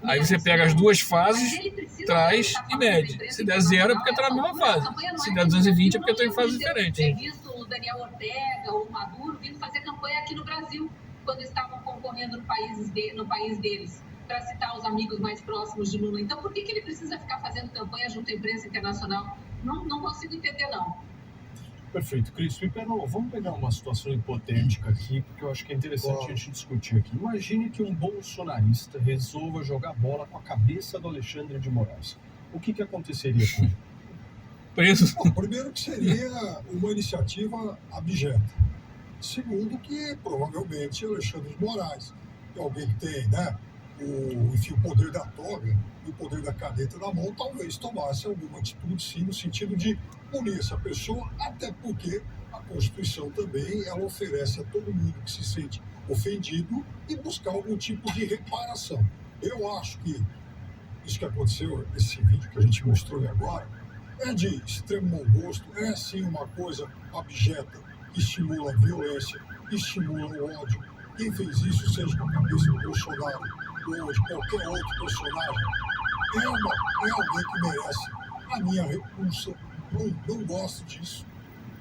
Aí você pega as duas fases, traz e mede. Se der zero é porque está na mesma fase. Se der 220 é porque está em fase diferente. Eu visto o Daniel Ortega ou o Maduro vindo fazer campanha aqui no Brasil, quando estavam concorrendo no país deles, para citar os amigos mais próximos de Lula. Então, por que ele precisa ficar fazendo campanha junto à imprensa internacional Não consigo entender, não. Perfeito, Cris. Vamos pegar uma situação hipotética aqui, porque eu acho que é interessante a gente discutir aqui. Imagine que um bolsonarista resolva jogar bola com a cabeça do Alexandre de Moraes. O que aconteceria com ele? Preso. Bom, primeiro que seria uma iniciativa abjeta. Segundo que provavelmente Alexandre de Moraes, que é alguém que tem, né, o poder da toga e o poder da caneta na mão, talvez tomasse alguma atitude sim no sentido de punir essa pessoa, até porque a Constituição também ela oferece a todo mundo que se sente ofendido e buscar algum tipo de reparação. Eu acho que isso que aconteceu, esse vídeo que a gente mostrou agora, é de extremo mau gosto, é sim uma coisa abjeta, que estimula a violência, que estimula o ódio. Quem fez isso, seja com a cabeça do Bolsonaro ou de qualquer outro personagem, é alguém que merece a minha repulsa. Não gosto disso.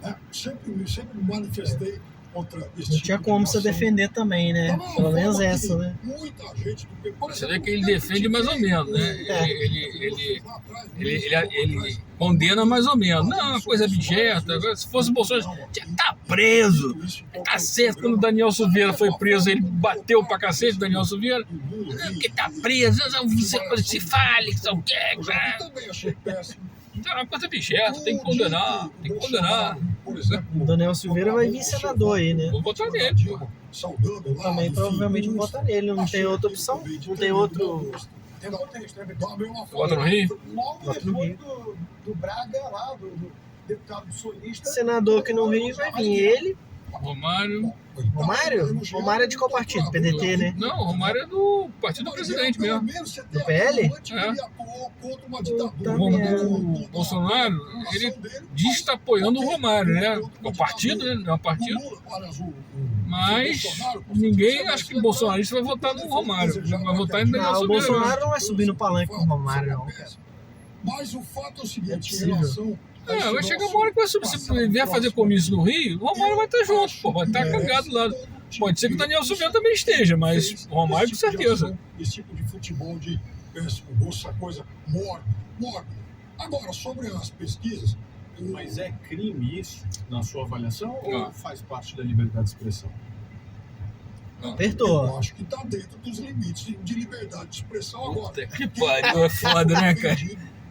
Né? Sempre me manifestei contra esse Não tipo tinha de como você ação. defender também, né? Da mesma Pelo menos forma essa, que né? Muita gente do por Você vê exemplo, que ele eu defende mais ou critiquei menos, né? Ele condena mais ou menos. Não, é uma coisa abjeta. Se fosse o Bolsonaro, tinha que estar preso. Tá certo, quando o Daniel Silveira foi preso, ele bateu pra cacete o Daniel Silveira. Não, porque tá preso, não se fale, que são quê. Eu também achei péssimo. Então é uma coisa abjeta, tem que condenar, tem que condenar. Por exemplo, O Daniel Silveira vai vir senador aí, né? Vou votar nele, pô. Saudando lá, Também enfim, provavelmente vou votar nele. Não tem outra opção? Não tem outro. Vota no Rio? Logo Voto no depois Rio. do Braga lá, do deputado solista. Senador que no Rio vai vir ele. Romário. Romário? Romário é de qual partido? PDT, né? Não, o Romário é do partido do presidente mesmo. Do PL? O Bolsonaro, ele diz que está apoiando o Romário, né? É o partido, né? Não é o partido. Mas ninguém, acho que o bolsonarista vai votar no Romário. Vai votar em Daniel Não, o Silveira. Bolsonaro não vai subir no palanque com o Romário, não, cara. Mas o fato é o seguinte, É em possível. relação É, vai chegar uma hora que vai subir. Se ele vier fazer comício no Rio, o Romário vai estar junto, pô. Vai estar cagado lá. Pode ser que o Daniel Silveira também esteja, mas o Romário com certeza. Esse tipo de futebol de péssimo, essa coisa mórbida. Agora, sobre as pesquisas, Mas é crime isso, na sua avaliação, Não. ou faz parte da liberdade de expressão? Apertou. eu acho que está dentro dos limites de liberdade de expressão agora. Puta que pariu, é foda, né, cara?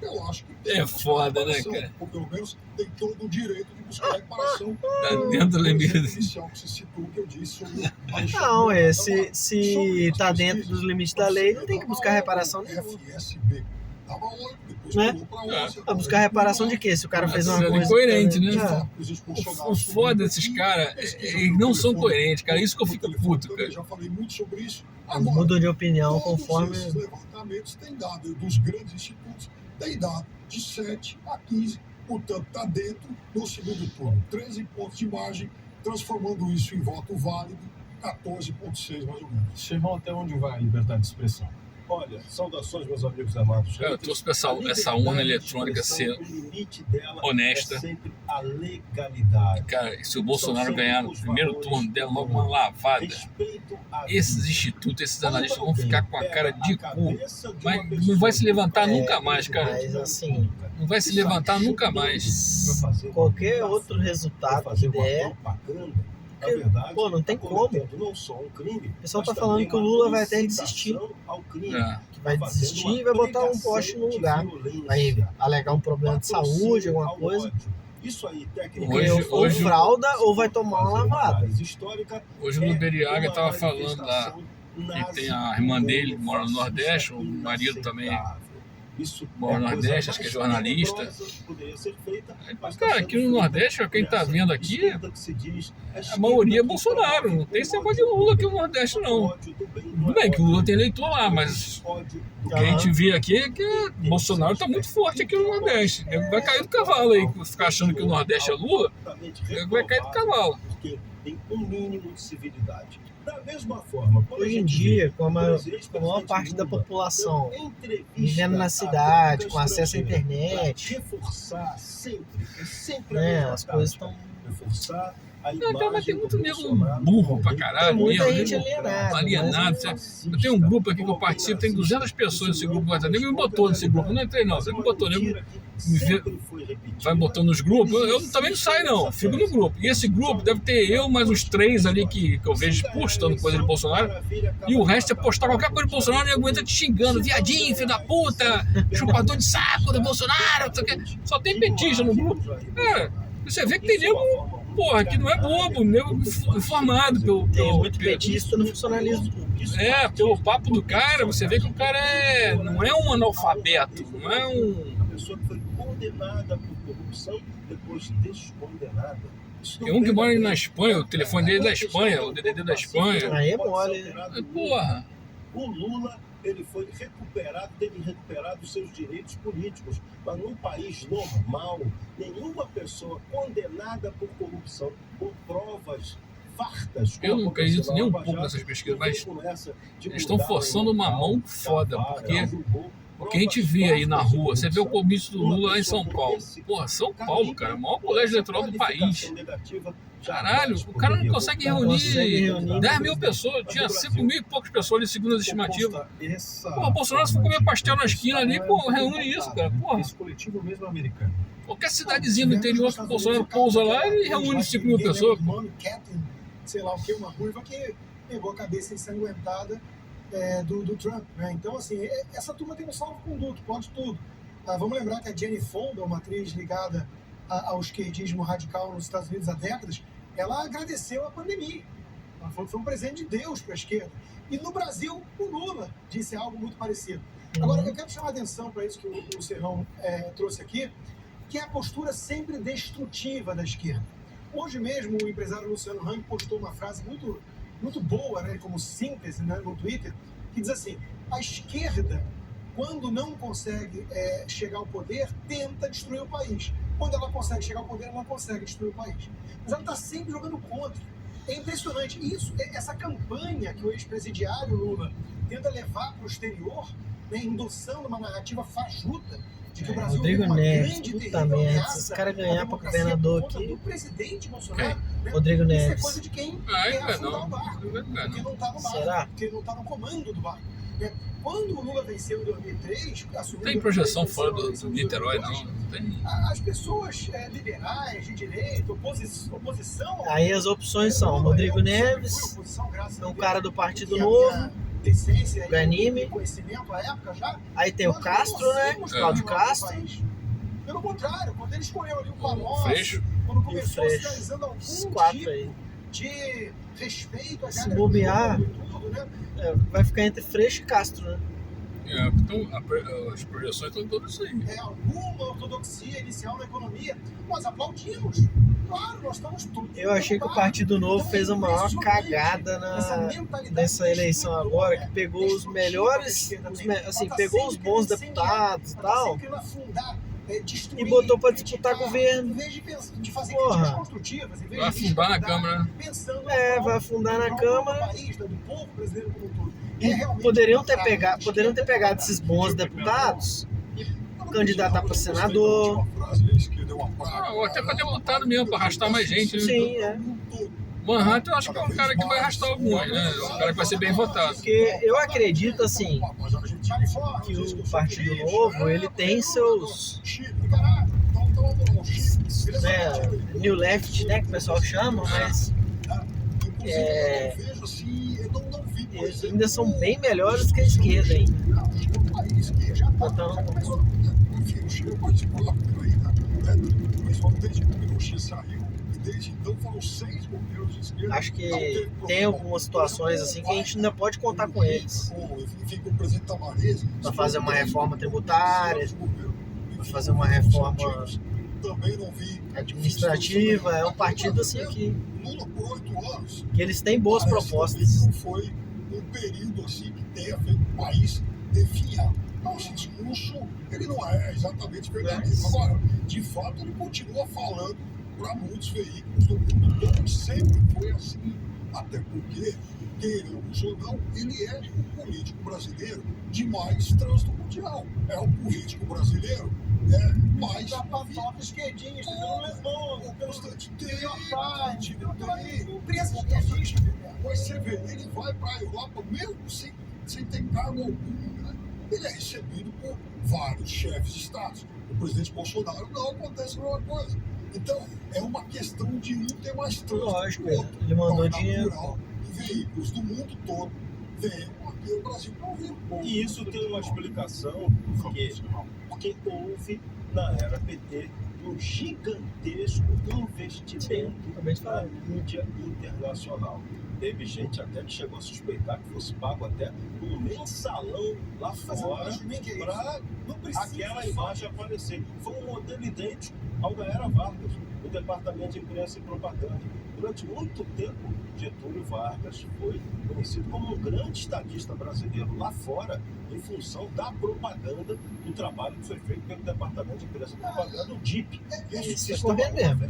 Eu acho que É foda, né, cara? Ou pelo menos tem todo o direito de buscar reparação. Tá dentro do limite. inicial que você citou, que eu disse sobre Alexandre Não, Moraes. se tá dentro dos limites da lei, não tem que buscar reparação nenhuma. FSB. Tava 8, depois Né? pulou pra 11. Vai buscar reparação de quê? Se o cara fez uma Isso é coisa... incoerente, né? É. O foda desses caras, eles não são coerentes, cara. Isso que eu fico puto, cara. Já falei muito sobre isso. Eles mudam de opinião todos conforme... esses levantamentos têm dado, dos grandes institutos, têm dado de 7 a 15, portanto, está dentro do segundo turno. 13 pontos de margem, transformando isso em voto válido, 14,6 mais ou menos. Chegam até onde vai a liberdade de expressão? Olha, saudações, meus amigos amados. Cara, eu torço pra essa urna eletrônica ser honesta. É sempre a legalidade. Cara, se o Bolsonaro ganhar no primeiro turno, der logo uma lavada, Respeito à esses vida. institutos, esses analistas vão ficar com a cara de cu. Cabeça de uma Mas não pessoa vai se levantar É, nunca mais, cara. Mas assim, Não vai se levantar nunca mais. qualquer outro resultado que der... propaganda, na Porque, verdade, pô, não tem tá como. cometendo não só um crime, O pessoal mas tá falando também que o uma Lula vai até incitação desistir. ao crime. É. Que vai Tá fazendo desistir uma e vai botar um pregação poste no de lugar. violência, Vai alegar um problema de patrocínio saúde, alguma ao coisa. ódio. Isso aí, Porque tecnicamente, ou hoje- fralda ou vai tomar uma fazer lavada. análise histórica, Hoje o Luberiaga tava falando lá, que tem a irmã dele, mora no Nordeste, o marido também mora no Nordeste, acho que é jornalista. Mas, cara, aqui no Nordeste, quem tá vendo aqui, a maioria é Bolsonaro. Não tem esse negócio de Lula aqui no Nordeste, não. Tudo bem que o Lula tem eleitor lá, mas o que a gente vê aqui é que o Bolsonaro tá muito forte aqui no Nordeste. Ele vai cair do cavalo aí, ficar achando que o Nordeste é Lula, ele vai cair do cavalo. Porque tem um mínimo de civilidade. Da mesma forma, quando Hoje a em gente dia, vê com a o maior ex-presidente parte da Lula população dando entrevista vivendo na à cidade, pública com acesso à estrangeira, internet, pra reforçar sempre, é sempre né? a mesma As coisas tática. estão... Reforçar Então, mas tem muito nego burro pra caralho. Tem muita mesmo, gente nego alienada. alienado. Eu tenho um grupo aqui que eu participo, tem 200 pessoas nesse grupo. Nego me botou nesse grupo. Eu não entrei, não. Você me botou, nego vai botando nos grupos. Eu também não saio, não. Fico no grupo. E esse grupo deve ter eu, mais uns 3 ali que eu vejo postando coisa de Bolsonaro. E o resto é postar qualquer coisa de Bolsonaro e aguenta te xingando. Viadinho, filho da puta, chupador de saco do Bolsonaro. Não sei o quê. Só tem petista no grupo. Você vê que tem nego, porra, que não é bobo, nego informado Tem muito petista no funcionalismo público. pelo papo do cara, você vê que o cara não é um analfabeto, não é um... A pessoa que foi condenada por corrupção, depois descondenada. Tem um que mora ali na Espanha, o telefone dele é da Espanha, o DDD da Espanha. Aí é mole. Porra, O Lula, ele foi recuperado, teve recuperado os seus direitos políticos. Mas num país normal, nenhuma pessoa condenada por corrupção, com provas fartas... eu não acredito nem um pouco nessas pesquisas, mas eles estão forçando uma mão foda, porque o que a gente vê aí na rua, você vê o comício do Lula lá em São Paulo. Porra, São Paulo, cara, o maior colégio eleitoral do país. Caralho, o cara não consegue reunir 10 mil pessoas, tinha 5 mil e poucas pessoas ali segundo as estimativas. Porra, o Bolsonaro se for comer pastel na esquina ali, pô, reúne isso, cara, porra. Esse coletivo mesmo americano. Qualquer cidadezinha do interior que o Bolsonaro pousa lá, ele reúne 5 mil pessoas. O nome Kathleen, sei lá o que, uma ruiva que pegou a cabeça ensanguentada do Trump, né? Então, assim, essa turma tem um salvo-conduto, pode tudo. Vamos lembrar que a Jane Fonda, uma atriz ligada ao esquerdismo radical nos Estados Unidos há décadas, ela agradeceu a pandemia. Ela falou que foi um presente de Deus para a esquerda. E no Brasil, o Lula disse algo muito parecido. Agora, eu quero chamar a atenção para isso que o Serrão trouxe aqui, que é a postura sempre destrutiva da esquerda. Hoje mesmo, o empresário Luciano Hang postou uma frase muito boa, né, como síntese, né, no Twitter, que diz assim: a esquerda, quando não consegue chegar ao poder, tenta destruir o país. Quando ela consegue chegar ao poder, ela não consegue destruir o país. Mas ela está sempre jogando contra. É impressionante. Essa campanha que o ex-presidiário Lula tenta levar para o exterior, né, endossando uma narrativa fajuta de que o Brasil Rodrigo é uma Neves, grande puta merda, se os caras ganhar para governador aqui. do presidente Bolsonaro, né? Rodrigo Isso é Neves. coisa de quem Ah, quer é, afundar não. o barco, porque não está no barco, Será? porque não está no comando do barco. Né? Quando o Lula venceu em 2003, assumiu Tem projeção fora do Niterói, não. Não tem. as pessoas liberais, de direita, oposição... Aí as opções são Rodrigo Neves, um cara do Partido Novo, do anime. Conhecimento à época já. Aí tem o Castro, né? Cláudio Castro. Pelo contrário, quando ele escolheu ali o O Palocci, Freixo. quando começou Freixo. sinalizando algum Esses 4 tipo aí. de respeito a Se cada bobear, grupo e tudo, né? Vai ficar entre Freixo e Castro, né? Então, as projeções estão todas isso aí. Alguma ortodoxia inicial na economia, nós aplaudimos. Claro, nós estamos todos. Eu achei que o Partido Novo fez a maior cagada nessa eleição agora, que pegou os melhores, assim, pegou os bons deputados e tal, e botou pra disputar governo. Em vez de fazer Porra. críticas construtivas, em vez Vai de afundar na disputar, Câmara. pensando Vai afundar na Câmara. do país, do povo brasileiro como um todo. E poderiam ter pegado esses bons deputados, candidatar para senador. Ou até para deputado mesmo, para arrastar mais gente. Né? Sim, Manhattan, eu acho que é um cara que vai arrastar alguns, né? É um cara que vai ser bem votado. Porque eu acredito, assim, que o Partido Novo, ele tem seus... New Left, né, que o pessoal chama, mas... eles ainda são bem melhores que a esquerda ainda. Então, acho que tem algumas situações assim que a gente ainda pode contar com eles para fazer uma reforma tributária, para fazer uma reforma administrativa. É um partido assim que eles têm boas propostas. Não foi um período assim que tenha feito o país definhar. Então, esse discurso, ele não é exatamente verdadeiro. Agora, de fato, ele continua falando para muitos veículos do mundo todo, sempre foi assim. Até porque, queiramos ou não, ele é o político brasileiro de mais trânsito mundial. É o político brasileiro Mas da patota esquerdista, pelo Le Monde, pelo New York Times, pela imprensa esquerdista. Mas você vê, ele vai para a Europa mesmo sem ter cargo algum, né? Ele é recebido por vários chefes de Estado. O presidente Bolsonaro não acontece a mesma coisa. Então, é uma questão de um ter mais trânsito. Lógico, que o outro. ele mandou Então, é dinheiro. natural que veículos do mundo todo venham aqui ao Brasil para ouvir o povo. E isso tem uma explicação porque houve, na era PT, um gigantesco investimento acabei de falar. na mídia internacional. Teve gente até que chegou a suspeitar que fosse pago até um mensalão lá fora para aquela imagem aparecer. Foi um modelo idêntico ao da era Vargas, o Departamento de Imprensa e Propaganda. Durante muito tempo, Getúlio Vargas foi conhecido como um grande estadista brasileiro lá fora, em função da propaganda, do trabalho que foi feito pelo Departamento de Imprensa e Propaganda, o DIP. Isso ficou bem mesmo.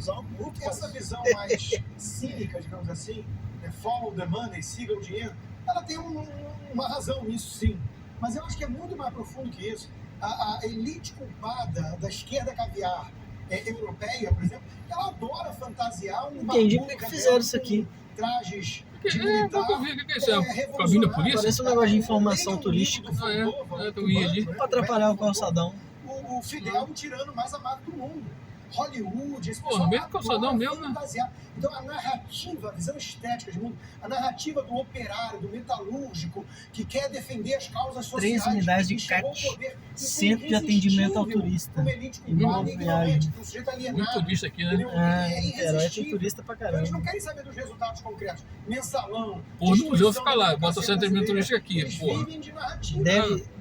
Essa visão mais cínica, digamos assim, follow the money, siga o dinheiro, ela tem uma razão nisso, sim. Mas eu acho que é muito mais profundo que isso. A elite culpada da esquerda caviar europeia, por exemplo, ela adora fantasiar um Entendi por que fizeram isso aqui. Trajes O que é isso? Fica vindo por isso? Parece um negócio de informação turística. Eu ia ali. Pra atrapalhar o calçadão. O Fidel, o tirano mais amado do mundo. Hollywood, esse Pô, pessoal no meio do calçadão adora mesmo, né? fantasiar. Então a narrativa, a visão estética de mundo, a narrativa do operário, do metalúrgico, que quer defender as causas sociais. 3 unidades de que chegou ao CAT, poder. Isso Centro de atendimento ao turista. Uma elite Em Nova culpada, ignorante, Viagem. um sujeito Muito alienado. turista aqui, né? entendeu? É, Niterói tem irresistível. turista pra Então, eles não caramba. querem saber dos resultados concretos. Mensalão. Pô, no museu fica lá, destruição da bota o centro de democracia turístico aqui, brasileira. porra. Eles vivem de narrativa.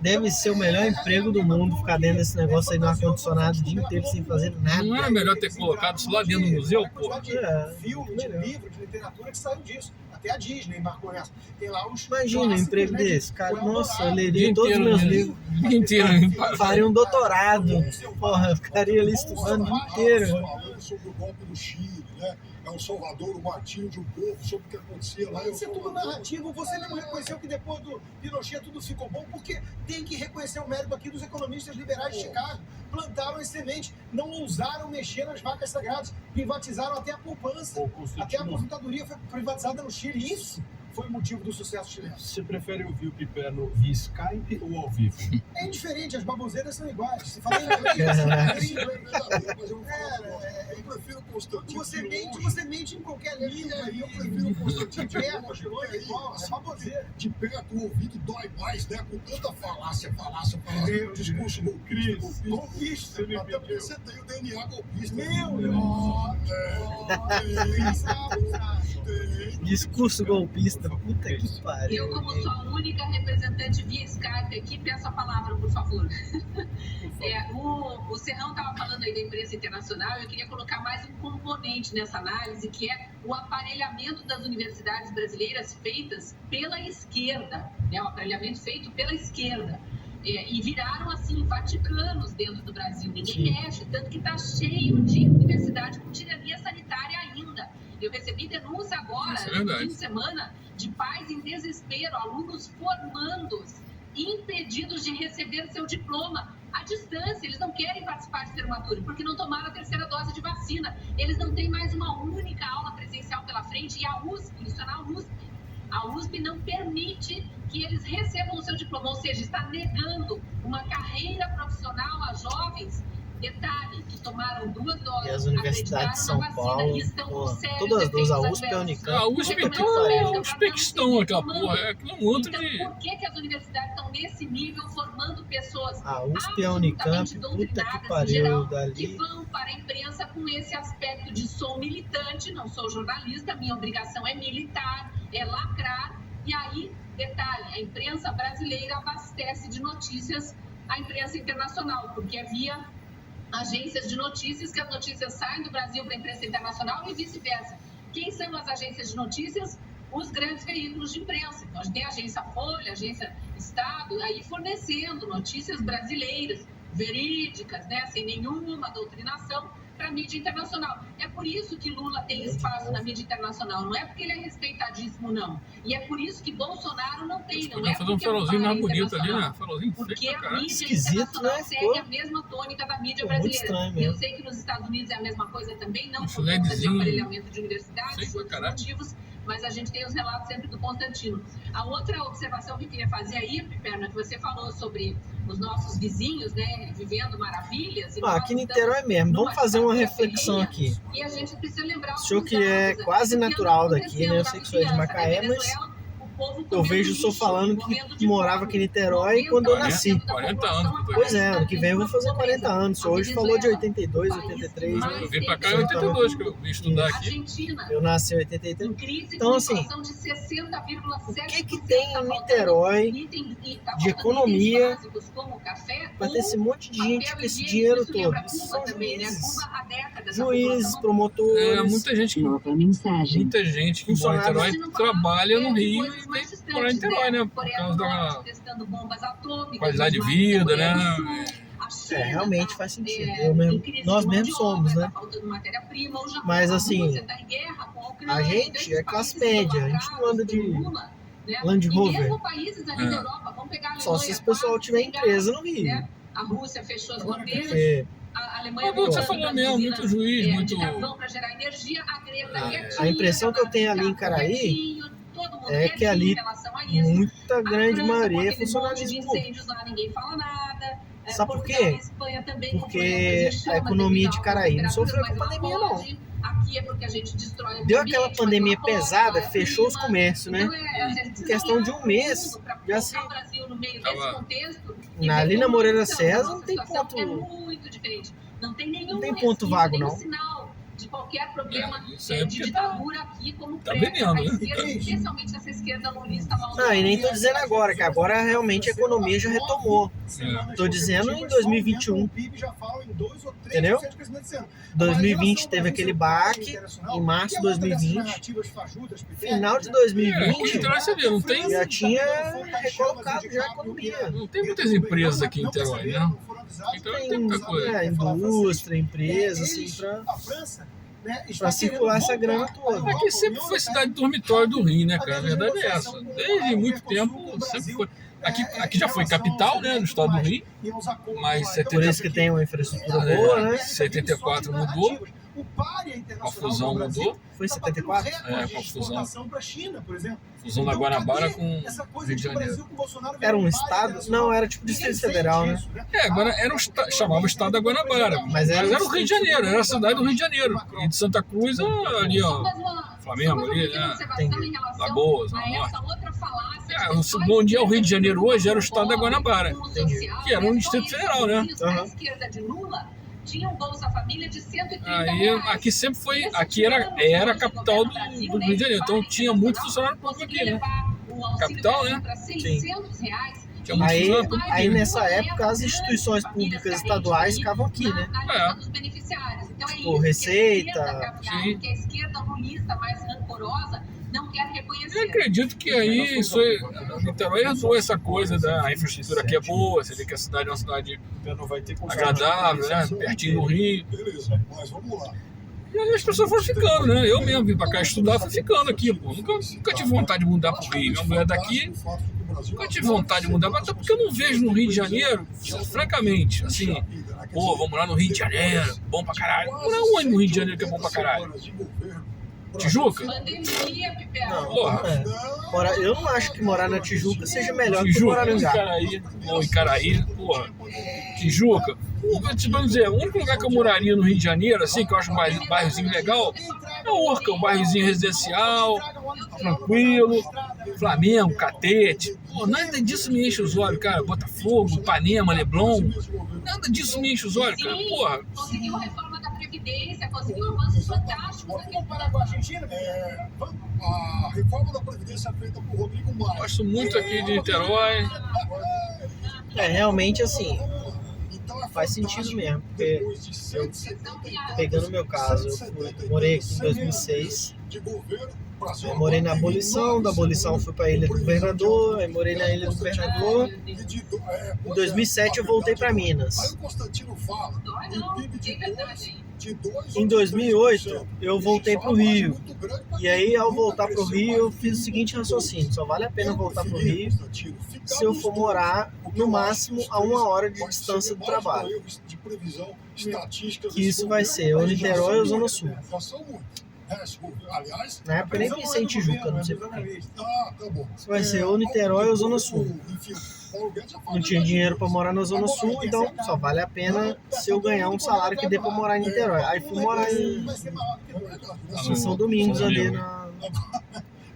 Deve ser o melhor emprego do mundo ficar dentro desse negócio aí no ar-condicionado o dia inteiro sem fazer nada. Não era melhor ter colocado isso lá dentro do museu, pô? É, Filme, de livro, de literatura que saiu disso. Até a Disney embarcou nessa. Tem lá os Imagina um clássicos, emprego né, desse, cara. o Nossa, eu Eldorado. leria todos os meus livros. O dia inteiro. Faria um doutorado. Porra, eu ficaria ali estudando o dia inteiro. Falando sobre o golpe do Chile, né? É o Salvador, o martírio de um povo, sobre o que acontecia lá. Isso é tudo narrativo. Você não reconheceu que depois do Pinochet tudo ficou bom, porque tem que reconhecer o mérito aqui dos economistas liberais de Chicago. Plantaram as sementes, não ousaram mexer nas vacas sagradas, privatizaram até a poupança. Até a aposentadoria foi privatizada no Chile. Isso foi o motivo do sucesso chileno. Você prefere ouvir o Piperno via Skype ou ao vivo? É indiferente, as baboseiras são iguais. Se fala em inglês, você fala em inglês. Mas eu vou falar um negócio. Eu prefiro o Constantino. Você mente em qualquer língua. Eu prefiro o Constantino De perto, de longe, igual. É baboseira. de perto, o ouvido dói mais, né? Com tanta falácia. Meu Discurso golpista. Golpista, me Até porque você tem o DNA golpista. Meu Deus! Discurso golpista. Puta que pariu. Eu, como sou a única representante via Skype aqui, peço a palavra, por favor. O Serrão estava falando aí da imprensa internacional, eu queria colocar mais um componente nessa análise, que é o aparelhamento das universidades brasileiras feitas pela esquerda, né? O aparelhamento feito pela esquerda. E viraram, assim, vaticanos dentro do Brasil. Ninguém mexe, tanto que está cheio de universidade com tirania sanitária ainda. Eu recebi denúncia agora, no fim de semana, de pais em desespero, alunos formandos, impedidos de receber seu diploma à distância. Eles não querem participar de formatura, porque não tomaram a terceira dose de vacina. Eles não têm mais uma única aula presencial pela frente, e a USP, isso é na USP. A USP não permite que eles recebam o seu diploma, ou seja, está negando uma carreira profissional a jovens. Detalhe, que tomaram 2 doses, E as universidades de São Paulo, e estão com pô, sérios todas as duas, a efeitos USP e a adversos. Unicamp. A USP Puta que então é pariu. uns pequistão, aquela porra. É aquele monte Então, de. por que as universidades estão nesse nível, formando pessoas A USP e a Unicamp, absolutamente puta doutrinadas, que em pariu, geral, dali. que vão para a imprensa com esse aspecto de sou militante, não sou jornalista, minha obrigação é militar, é lacrar. E aí, detalhe, a imprensa brasileira abastece de notícias a imprensa internacional, porque é via agências de notícias que as notícias saem do Brasil para a imprensa internacional e vice-versa. Quem são as agências de notícias? Os grandes veículos de imprensa. Então, a gente tem a agência Folha, a agência Estado, aí fornecendo notícias brasileiras, verídicas, né, sem nenhuma doutrinação, para a mídia internacional. É por isso que Lula tem espaço na mídia internacional, não é porque ele é respeitadíssimo, não. E é por isso que Bolsonaro não tem, não é Podia fazer um porque farolzinho Lula é mais bonito ali, internacional. né? Farolzinho Porque feio pra a caralho. mídia Esquisito, internacional né? segue a mesma tônica da mídia Ficou muito brasileira. estranho E mesmo. eu sei que nos Estados Unidos é a mesma coisa também, não Um por conta de fledzinho aparelhamento de universidades, feio por pra outros caralho. motivos, mas a gente tem os relatos sempre do Constantino. A outra observação que eu queria fazer aí, Piperno, é que você falou sobre os nossos vizinhos, né, vivendo maravilhas. E nós Aqui em estamos Niterói mesmo. numa Vamos fazer uma catástrofe reflexão aqui. e a gente precisa lembrar O senhor alguns que é dados, quase o que anda natural daqui, né? Eu acontecendo sei na que o senhor é de vizinhança, Macaé, né? mas Venezuela, o povo eu comendo vejo o senhor lixo, falando morrendo que de morava fome. aqui em Niterói quando eu nasci. 40 anos que eu tô Pois é, ano que vem eu vou fazer 40 anos. O senhor hoje falou de 82, 83. Eu vim pra cá em 82, que eu vim estudar aqui. Argentina, Eu nasci em 83. em crise Então, com assim, inflação de 60,7%. O que tem Tá em faltando Niterói item- e tá de faltando economia itens básicos como café pra ter esse ou monte de gente papel com esse higiênico? dinheiro Isso lembra todo? Isso Cuba são também, né? juízes. Cuba há décadas. Juízes, É, promotores. muita gente que Nova mensagem. Muita gente que mora em Funcionários Niterói trabalha no Rio e coisas vem mais distantes, morar em Niterói, né? Por Coreia causa do da Norte testando bombas atômicas, qualidade de mas vida, Coreia né? do Sul, a China Realmente tá, faz sentido. em crise Nós de mão mesmos de somos, obra, né? tá faltando matéria-prima, o Japão, Mas, a assim, Rússia tá em guerra com a Ucrânia, a gente então, é esses classe países média, a gente não anda de idolatrados por Lula, né? Land E Rover. mesmo países ali da É. Europa, vamos pegar a Só Alemanha, se esse pessoal quase tiver sem empresa gás, no Rio. né? A Rússia fechou as bandeiras, Porque a Alemanha Mas você voltando falou das mesmo, usinas, muito juiz, de muito. carvão para gerar energia, a Greta quietinha, a impressão que eu tenho ali em Caraí quietinho, todo mundo é que quietinho ali em relação a isso. muita A grande França, maioria com é aquele monte de funcionalismo público. incêndios lá, ninguém fala nada. Sabe por Portugal quê? e Espanha também com Porque problemas de a chamas economia devido de a Caraí não altas sofreu com a temperaturas, pandemia, mas não. ela pode. Aqui é porque a gente destrói o Deu ambiente, aquela mas pandemia ela pode, pesada, ela é fechou os clima. comércios, né? Então, a gente precisa Em questão de olhar um mês, pro mundo pra já colocar se- o Brasil no meio Tava- desse contexto e Ali ver na como Moreira nós estamos. César A não nossa tem situação ponto. é muito diferente. Não tem nenhum Tem ponto resquício, vago, nenhum não. sinal de qualquer problema Isso aí é de porque tá- ditadura aqui, como tá prega veneno, a né? esquerda, especialmente essa esquerda lulista maldosa. Não, e nem tô dizendo agora, que agora realmente a economia já retomou. Tô dizendo em 2021. Entendeu? 2020 teve aquele baque, em março de 2020. Final de É, 2020 Niterói, você vê, não tem, já tinha recolocado já a economia. não tem muitas empresas aqui em Niterói, né? Então tem muita coisa. Indústria, empresa, assim, pra circular essa grana toda. Aqui sempre foi cidade dormitório do Rio, né, cara? A verdade é essa. Desde muito tempo, sempre foi. Aqui já foi capital, né, no estado do Rio, mas Por isso que tem uma infraestrutura boa, né? 74 mudou, a fusão mudou, Foi em 74? É, com a fusão. Fusão fusão da Guanabara com Rio de Janeiro. Era um estado? Não, era tipo Distrito Federal, né? É, agora era chamava o estado da Guanabara, mas era o Rio de Janeiro, era a cidade do Rio de Janeiro. E de Santa Cruz, ali, ó, Flamengo ali, né? Lagoas, Zona Norte. O segundo dia, o Rio de Janeiro hoje era o estado da Guanabara, que era um Distrito Federal, né? A esquerda de Lula tinha um Bolsa Família de 130 Aí, reais. aqui sempre foi, aqui era a capital do Rio de Janeiro, então tinha muito funcionário público aqui, né? Capital, né? Tinha muito Aí, funcionário público aí aqui. nessa época as instituições públicas estaduais ficavam aqui, né? É. Dos beneficiários. Então é Tipo, isso que a Receita, esquerda capital, sim. que a esquerda lulista mais rancorosa não quer reconhecer. Eu acredito que aí Niterói herdou essa coisa da infraestrutura aqui é boa, você vê que a cidade é uma cidade Não vai ter como agradável, né? Pertinho do Rio. Beleza, mas vamos lá. E aí as pessoas foram ficando, né? Eu mesmo vim pra cá estudar, fui ficando aqui, pô. Nunca tive vontade de mudar pro Rio. Minha mulher daqui, nunca tive vontade de mudar, até porque eu não vejo no Rio de Janeiro, francamente, assim, pô, vamos lá no Rio de Janeiro, bom pra caralho. Não é onde no Rio de Janeiro que é bom pra caralho? Tijuca? Pandemia, Piperno. Porra. Eu não acho que morar na Tijuca seja melhor do que Tijuca, morar no Engar. Icaraí, ou Icaraí, porra. Tijuca. Vamos dizer, o único lugar que eu moraria no Rio de Janeiro, assim, que eu acho um bairrozinho legal, é o Urca, um bairrozinho residencial, tranquilo, Flamengo, Catete. Pô, nada disso me enche os olhos, cara. Botafogo, Ipanema, Leblon. Nada disso me enche os olhos, cara. Porra. Conseguiu a reforma da Previdência, conseguiu avanços fantásticos. Vamos comparar com a Argentina? A reforma da Previdência é feita por Rodrigo Maia. Gosto muito aqui de Niterói. Realmente assim, Então, faz sentido mesmo, porque depois de 170 pegando o meu caso, eu morei aqui em 2006, de governo, Brasil eu morei na abolição, da abolição fui pra Ilha do Governador, aí morei na Ilha do Governador, em 2007 eu voltei pra Aí Minas. o Constantino fala Não, em PIB de é verdade. gols de 2 Em ou 2008, 3%. eu voltei pro Rio. E aí, ao voltar pro Rio, eu fiz o seguinte raciocínio: só vale a pena voltar pro Rio se eu for morar no máximo a 1 hora de distância do trabalho. Que isso vai ser ou Niterói ou Zona Sul. Aliás, Na época eu nem pensei em Tijuca, não sei porquê. tá bom. Isso vai ser ou Niterói ou Zona Sul. Enfim, Paulo Guedes já falou Não tinha da dinheiro Minas. pra morar na Zona Sul, então só vale a pena se eu ganhar um salário que dê pra morar em Niterói. Aí fui morar em São Domingos ali no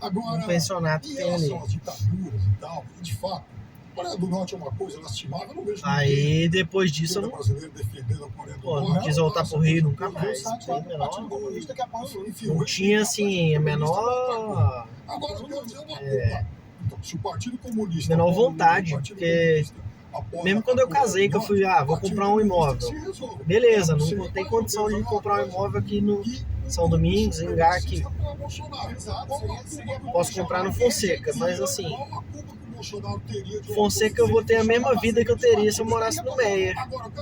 Agora, pensionato que em tem ali. relação às ditaduras e tal, e de fato, a Coreia do Norte é uma coisa lastimável, eu não vejo Aí depois disso eu não, brasileiro defendendo a Coreia do pô, Norte. não quis voltar pro Rio nunca mais. O Partido Comunista que apoia o Lula. Não tinha assim a menor Agora eu quero dizer uma coisa. Então, se o Partido Comunista menor apoia o vontade, Partido porque Comunista apoia mesmo a quando eu Coreia do casei, que eu Norte, fui, vou o Partido comprar um Comunista imóvel. se resolve. Beleza, Seria não tem mais condição ou de menos comprar um uma imóvel aqui no coisa São Domingos, em Gá, aqui. Exato, seria bom. Posso comprar no Fonseca, mas assim, Qual a culpa que o Bolsonaro teria de uma Fonseca eu vou ter a mesma vida que eu teria se eu morasse no Meyer,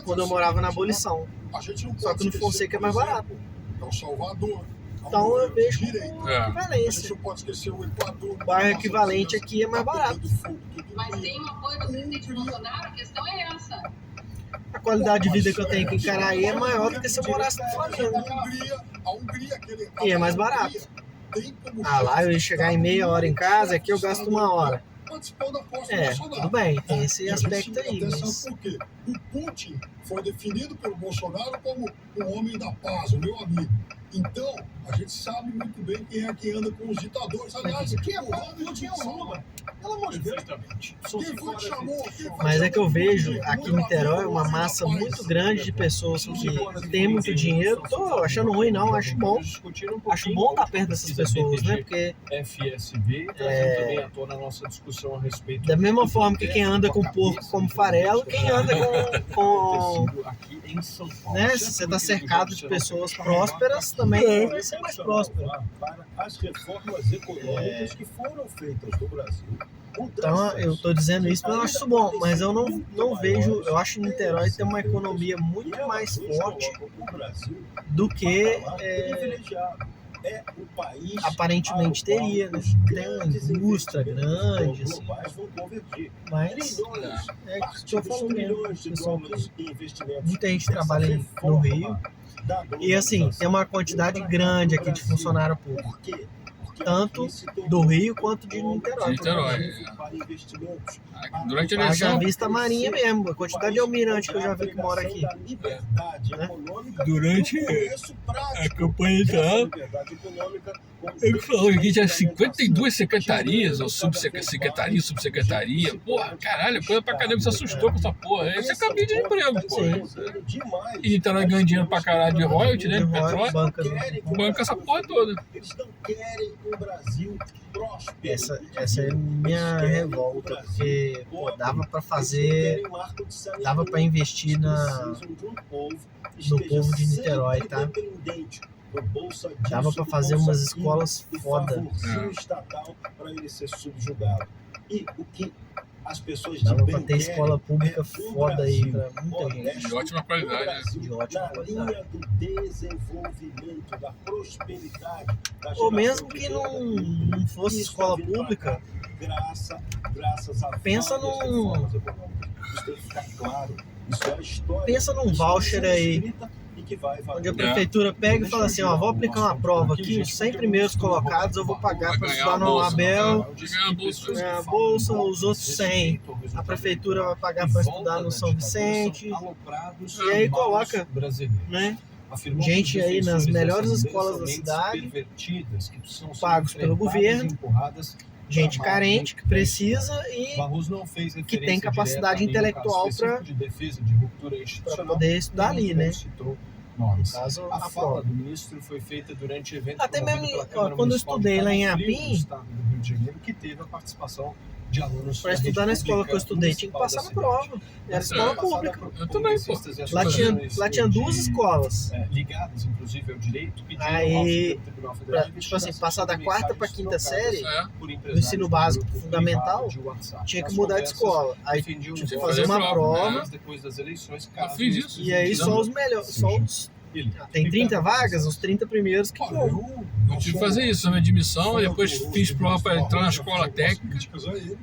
quando eu morava na Abolição. A gente não Só pode que no esquecer, Fonseca é por mais exemplo, barato. É o Salvador. Então eu vejo direito. como É. A gente equivalência. não pode esquecer o Equador. O bairro equivalente aqui é mais barato. Mas tem o apoio do presidente Bolsonaro, a questão é essa. A qualidade de vida que eu tenho aqui em Caraí é maior do que se eu morasse no Flamengo. A Hungria, E é mais barato. Ah, lá eu ia chegar em meia hora em casa, aqui eu gasto 1 hora. Tudo bem, tem esse aspecto aí, mas... Sabe por quê? O Putin foi definido pelo Bolsonaro como um homem da paz, o meu amigo. Então, a gente sabe muito bem quem é que anda com os ditadores. Aliás, Quem é o Putin é o Lula. Pelo amor de Deus. quem foi que chamou? Quem foi Mas é que eu chamou? vejo aqui em Niterói uma massa muito grande de pessoas que tem muito dinheiro. Tô achando ruim não, acho bom. Acho bom estar perto dessas pessoas, né? Porque FSB, trazendo também à tona a nossa discussão a respeito da mesma forma que quem anda com porco como farelo, quem anda com aqui em São Paulo. né? Se você tá cercado de pessoas prósperas, também vai ser mais próspero. Para as reformas econômicas que foram feitas no Brasil. Então eu tô dizendo isso porque eu acho isso bom, mas eu não vejo, eu acho que Niterói tem uma economia muito mais forte do que aparentemente teria, né? Tem uma indústria grande, assim, mas é o que eu falo mesmo, pessoal, muita gente trabalha no Rio e assim, tem uma quantidade grande aqui de funcionário público, tanto do Rio quanto de Niterói. Niterói. Durante a Haja eleição, vista a Marinha mesmo, a quantidade de almirante que eu já vi que mora aqui. durante a campanha eleitoral, ele falou que tinha 52 secretarias, ou subsecretaria. Porra, caralho, coisa pra caramba, se assustou com essa porra. Esse é caminho de emprego, porra. E Niterói ganhando dinheiro pra caralho de royalty, né? De petróleo. Banca essa porra toda. Eles não querem um Brasil próspero. Essa é a minha revolta, porque pô, dava pra fazer, dava pra investir no povo de Niterói, tá? Dava pra fazer umas escolas foda. Estatal para ele ser subjugado. E o que as pessoas de Dava bem pra ter escola querem pública é um foda aí Brasil pra muita gente. honesto, De ótima qualidade, um né? Brasil De ótima na qualidade. linha do desenvolvimento, da prosperidade, da Ou mesmo geração que de não fosse Isso escola vai vir pra pública, cá, graças a Pensa várias num- reformas econômicas. Isso tem que ficar claro. Isso é a história. pensa num Isso voucher é aí, escrita e que vai valer. onde a prefeitura pega e fala assim, ó, vou aplicar uma prova aqui, os 100 primeiros colocados eu vou pagar pra estudar no Abel, Ganhar a bolsa. ganhar a bolsa, os outros 100 a prefeitura vai pagar pra estudar no São Vicente, E aí coloca, né? Gente aí nas melhores escolas da cidade, pagos pelo governo, gente carente que precisa e que tem capacidade intelectual pra poder estudar ali, né? No caso, A a fala prova. do ministro foi feita durante evento Até promovido mesmo, pela Câmara ó, quando eu Municipal estudei de lá em Cabo Frio, Apim, no estado do Rio de Janeiro, que teve a participação de alunos pra da estudar rede na escola que eu pública estudei tinha que passar na municipal da cidade. prova. Era escola pública. Eu também, pô. Lá tinha duas escolas. Ligadas, inclusive, ao direito, pediram Aí, ao Supremo Tribunal Federal pra, tipo assim, passar da quarta pra quinta série, É. por do empresários ensino do básico grupo fundamental, privado de WhatsApp. tinha que As mudar de conversas escola. Aí defendiam tinha que que fazer fazer uma prova, prova, depois das eleições, Eu fiz isso. e aí só os melhores, só Ele. Tem 30 vagas, os 30 primeiros que Olha, vão. Eu tive que fazer isso, uma admissão, e depois fiz prova para entrar na escola técnica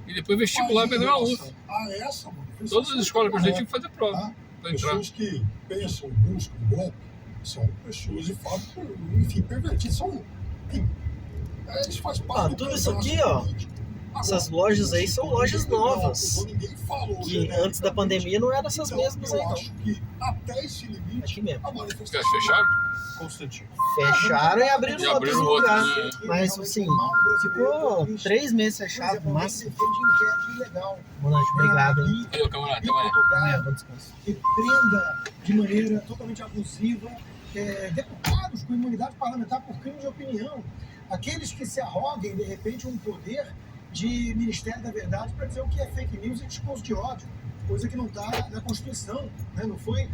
e depois vestibular para entrar na UF. Todas as escolas que eu estudei tinham que fazer prova para entrar. Pessoas que pensam, buscam golpe, são pessoas de fato, enfim, pervertidas. Isso faz parte do tudo isso processo aqui, ó. político. Agora, Essas lojas aí são lojas novas. Ninguém falou, Que antes da pandemia não eram essas mesmas aí, Eu não. acho que até esse limite, Aqui mesmo. a Os manifestação... caras fecharam? Constantino. Fecharam e abriram E outros abriram outros, lugares. né? Mas assim, ficou 3 meses fechado no máximo. Inquérito ilegal. Comandante, obrigado, hein? Aí, camarada, até amanhã. Amanhã, bom descanso. Que prenda de maneira totalmente abusiva deputados com imunidade parlamentar por crime de opinião. Aqueles que se arroguem, de repente, um poder de Ministério da Verdade para dizer o que é fake news e discurso de ódio, coisa que não está na Constituição, né? Não foi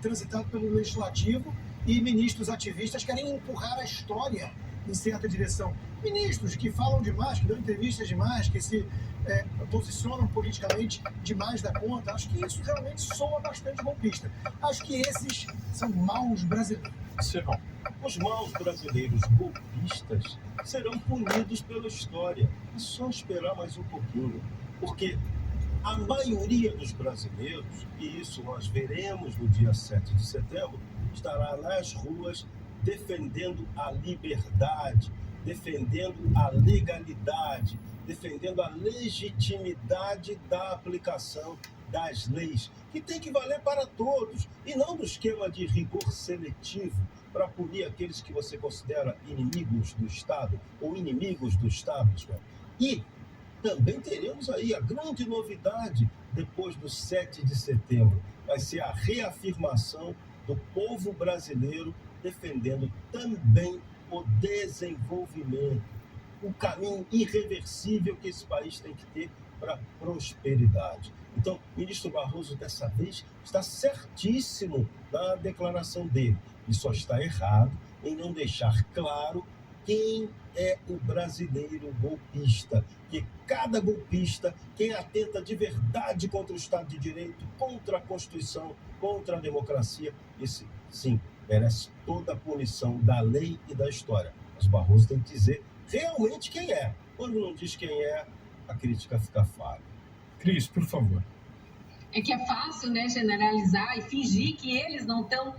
transitado pelo Legislativo, e ministros ativistas querem empurrar a história em certa direção. Ministros que falam demais, que dão entrevistas demais, que se posicionam politicamente demais da conta, acho que isso realmente soa bastante golpista. Acho que esses são maus brasileiros. Serão. Os maus brasileiros golpistas serão punidos pela história. É só esperar mais um pouquinho. Porque a maioria dos brasileiros, e isso nós veremos no dia 7 de setembro, estará nas ruas defendendo a liberdade, defendendo a legalidade, defendendo a legitimidade da aplicação das leis, que tem que valer para todos, e não no esquema de rigor seletivo para punir aqueles que você considera inimigos do Estado ou inimigos do establishment. E também teremos aí a grande novidade depois do 7 de setembro, vai ser a reafirmação do povo brasileiro defendendo também o desenvolvimento, o caminho irreversível que esse país tem que ter para a prosperidade. Então, o ministro Barroso, dessa vez, está certíssimo na declaração dele. E só está errado em não deixar claro quem é o brasileiro golpista. Que cada golpista, quem atenta de verdade contra o Estado de Direito, contra a Constituição, contra a democracia, esse, sim, merece toda a punição da lei e da história. Mas Barroso tem que dizer realmente quem é. Quando não diz quem é, a crítica fica falha. Cris, por favor. É que é fácil, né, generalizar e fingir que eles não estão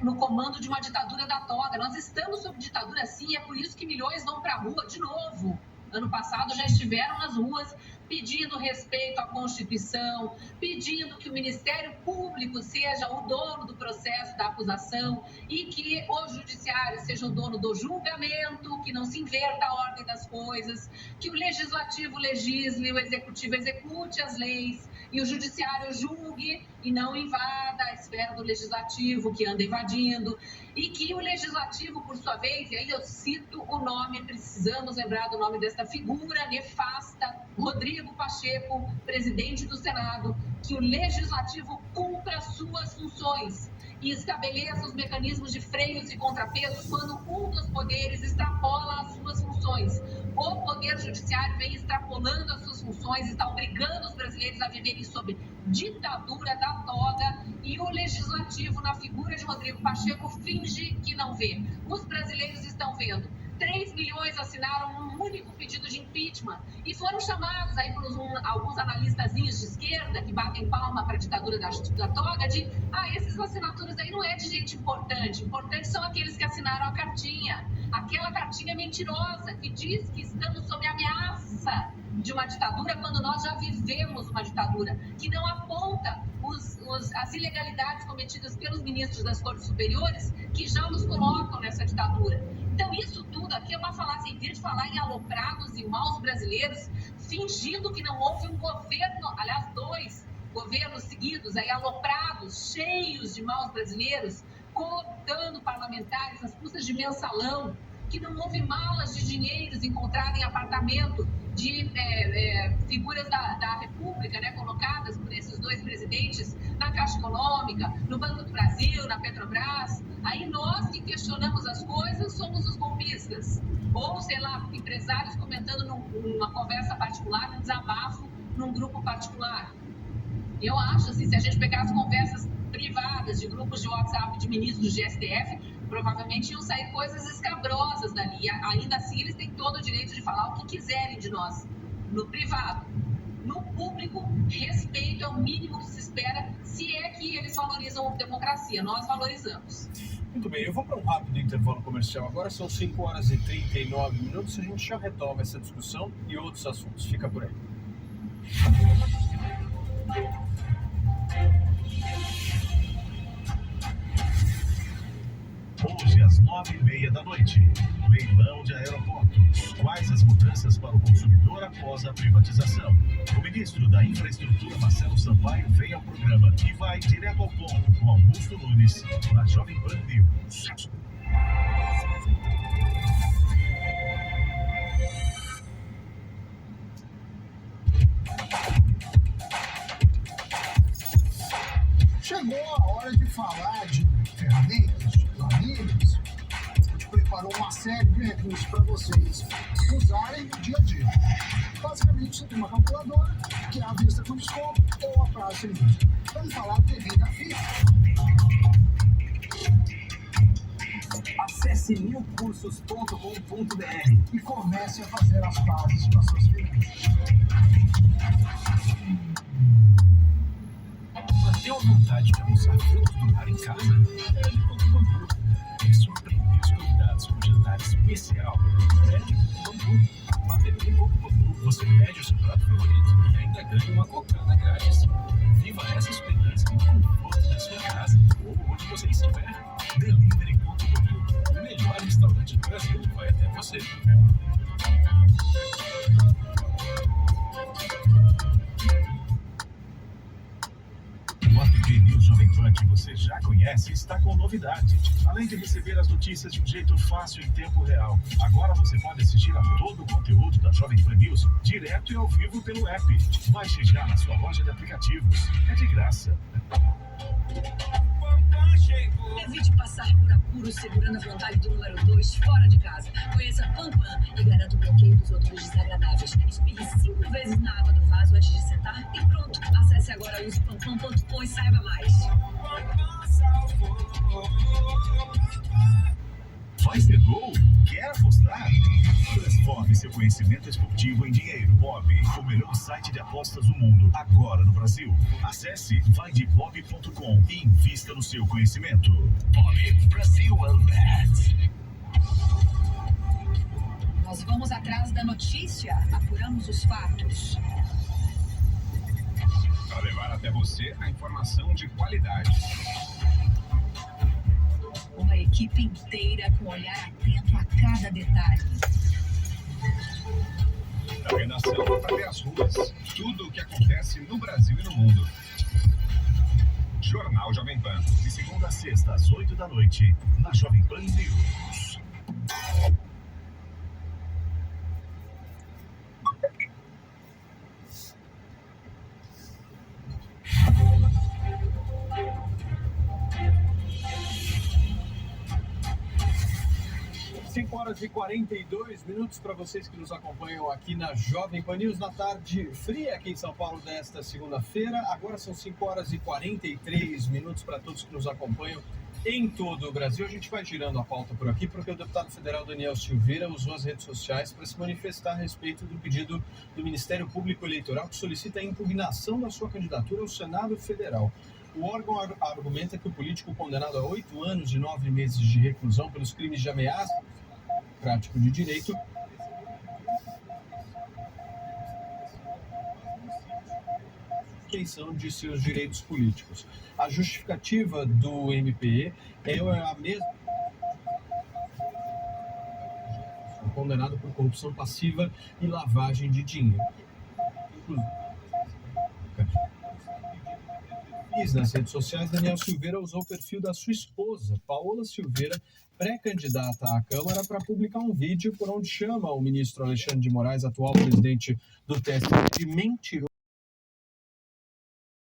no comando de uma ditadura da toga. Nós estamos sob ditadura, sim, e é por isso que milhões vão para a rua de novo. Ano passado já estiveram nas ruas pedindo respeito à Constituição, pedindo que o Ministério Público seja o dono do processo da acusação e que o Judiciário seja o dono do julgamento, que não se inverta a ordem das coisas, que o Legislativo legisle, o Executivo execute as leis e o Judiciário julgue e não invada a esfera do Legislativo, que anda invadindo, e que o Legislativo, por sua vez, e aí eu cito o nome, precisamos lembrar do nome desta figura nefasta, Rodrigo Pacheco, presidente do Senado, que o Legislativo cumpra suas funções e estabeleça os mecanismos de freios e contrapesos quando um dos poderes extrapola as suas funções. O Poder Judiciário vem extrapolando as suas funções, está obrigando os brasileiros a viverem sob ditadura da toga, e o Legislativo, na figura de Rodrigo Pacheco, finge que não vê. Os brasileiros estão vendo. 3 milhões assinaram um único pedido de impeachment e foram chamados aí por alguns analistazinhos de esquerda que batem palma para a ditadura da toga de esses assinaturas aí não é de gente importante, importantes são aqueles que assinaram a cartinha, aquela cartinha mentirosa que diz que estamos sob ameaça de uma ditadura quando nós já vivemos uma ditadura, que não aponta as ilegalidades cometidas pelos ministros das Cortes Superiores que já nos colocam nessa ditadura. Então, isso tudo aqui é uma falácia. Em vez de falar em aloprados e maus brasileiros, fingindo que não houve um governo, aliás, 2 governos seguidos, aí aloprados, cheios de maus brasileiros, cooptando parlamentares às custas de mensalão, que não houve malas de dinheiros encontradas em apartamento de figuras da República, né, colocadas por esses 2 presidentes na Caixa Econômica, no Banco do Brasil, na Petrobras. Aí nós que questionamos as coisas somos os golpistas. Ou, sei lá, empresários comentando numa conversa particular, num desabafo, num grupo particular. Eu acho, assim, se a gente pegar as conversas privadas de grupos de WhatsApp de ministros de STF, provavelmente iam sair coisas escabrosas dali. E ainda assim, eles têm todo o direito de falar o que quiserem de nós, no privado. No público, respeito é o mínimo que se espera, se é que eles valorizam a democracia. Nós valorizamos. Muito bem, eu vou para um rápido intervalo comercial. Agora são 5 horas e 39 minutos. A gente já retoma essa discussão e outros assuntos. Fica por aí. Hoje, às 9h30 da noite, leilão de aeroportos. Quais as mudanças para o consumidor após a privatização? O ministro da Infraestrutura, Marcelo Sampaio, vem ao programa e vai direto ao ponto com Augusto Nunes, na Jovem Pan News. Chegou a hora de falar de ferramentas, de planilhas. A gente preparou uma série de recursos para vocês usarem no dia a dia. Basicamente, você tem uma calculadora, que é a vista com desconto ou a prazo sem juros. Vamos falar do TV da FIFA. Acesse newcursos.com.br e comece a fazer as pazes com as suas finanças. Bateu a vontade de almoçar frutos do mar em casa? Pede Coco Bambu. E surpreender os convidados com um jantar especial. Pede Coco Bambu. Batendo de Coco Bambu, você pede o seu prato favorito e ainda ganha uma cocada grátis. Viva essa experiência no conforto da sua casa ou onde você estiver. Delivery Coco Bambu. O melhor restaurante do Brasil vai até você. O app News Jovem Pan que você já conhece está com novidade. Além de receber as notícias de um jeito fácil em tempo real, agora você pode assistir a todo o conteúdo da Jovem Pan News direto e ao vivo pelo app. Baixe já na sua loja de aplicativos. É de graça. Evite passar por apuros segurando a vontade do número 2 fora de casa. Conheça PamPam e garanta o bloqueio dos odores desagradáveis. Espirre 5 vezes na água do vaso antes de sentar e pronto. Acesse agora usepampam.com e saiba mais. Vai ser gol? Quer apostar? Transforme seu conhecimento esportivo em dinheiro. Bob, o melhor site de apostas do mundo, agora no Brasil. Acesse vaidebob.com e invista no seu conhecimento. Bob, Brasil will bet. Nós vamos atrás da notícia, apuramos os fatos. Para levar até você a informação de qualidade. Uma equipe inteira com olhar atento a cada detalhe. Da redação até as ruas. Tudo o que acontece no Brasil e no mundo. Jornal Jovem Pan. De segunda a sexta, às 8 da noite, na Jovem Pan News. Horas e 42 minutos para vocês que nos acompanham aqui na Jovem Pan News na tarde fria aqui em São Paulo desta segunda-feira. Agora são 5 horas e 43 minutos para todos que nos acompanham em todo o Brasil. A gente vai girando a pauta por aqui porque o deputado federal Daniel Silveira usou as redes sociais para se manifestar a respeito do pedido do Ministério Público Eleitoral que solicita a impugnação da sua candidatura ao Senado Federal. O órgão argumenta que o político condenado a 8 anos e 9 meses de reclusão pelos crimes de ameaça prático de direito questão de seus direitos políticos. A justificativa do MPE é a mesma condenado por corrupção passiva e lavagem de dinheiro. Nas redes sociais, Daniel Silveira usou o perfil da sua esposa, Paola Silveira, pré-candidata à Câmara, para publicar um vídeo por onde chama o ministro Alexandre de Moraes, atual presidente do TSE, de mentiroso.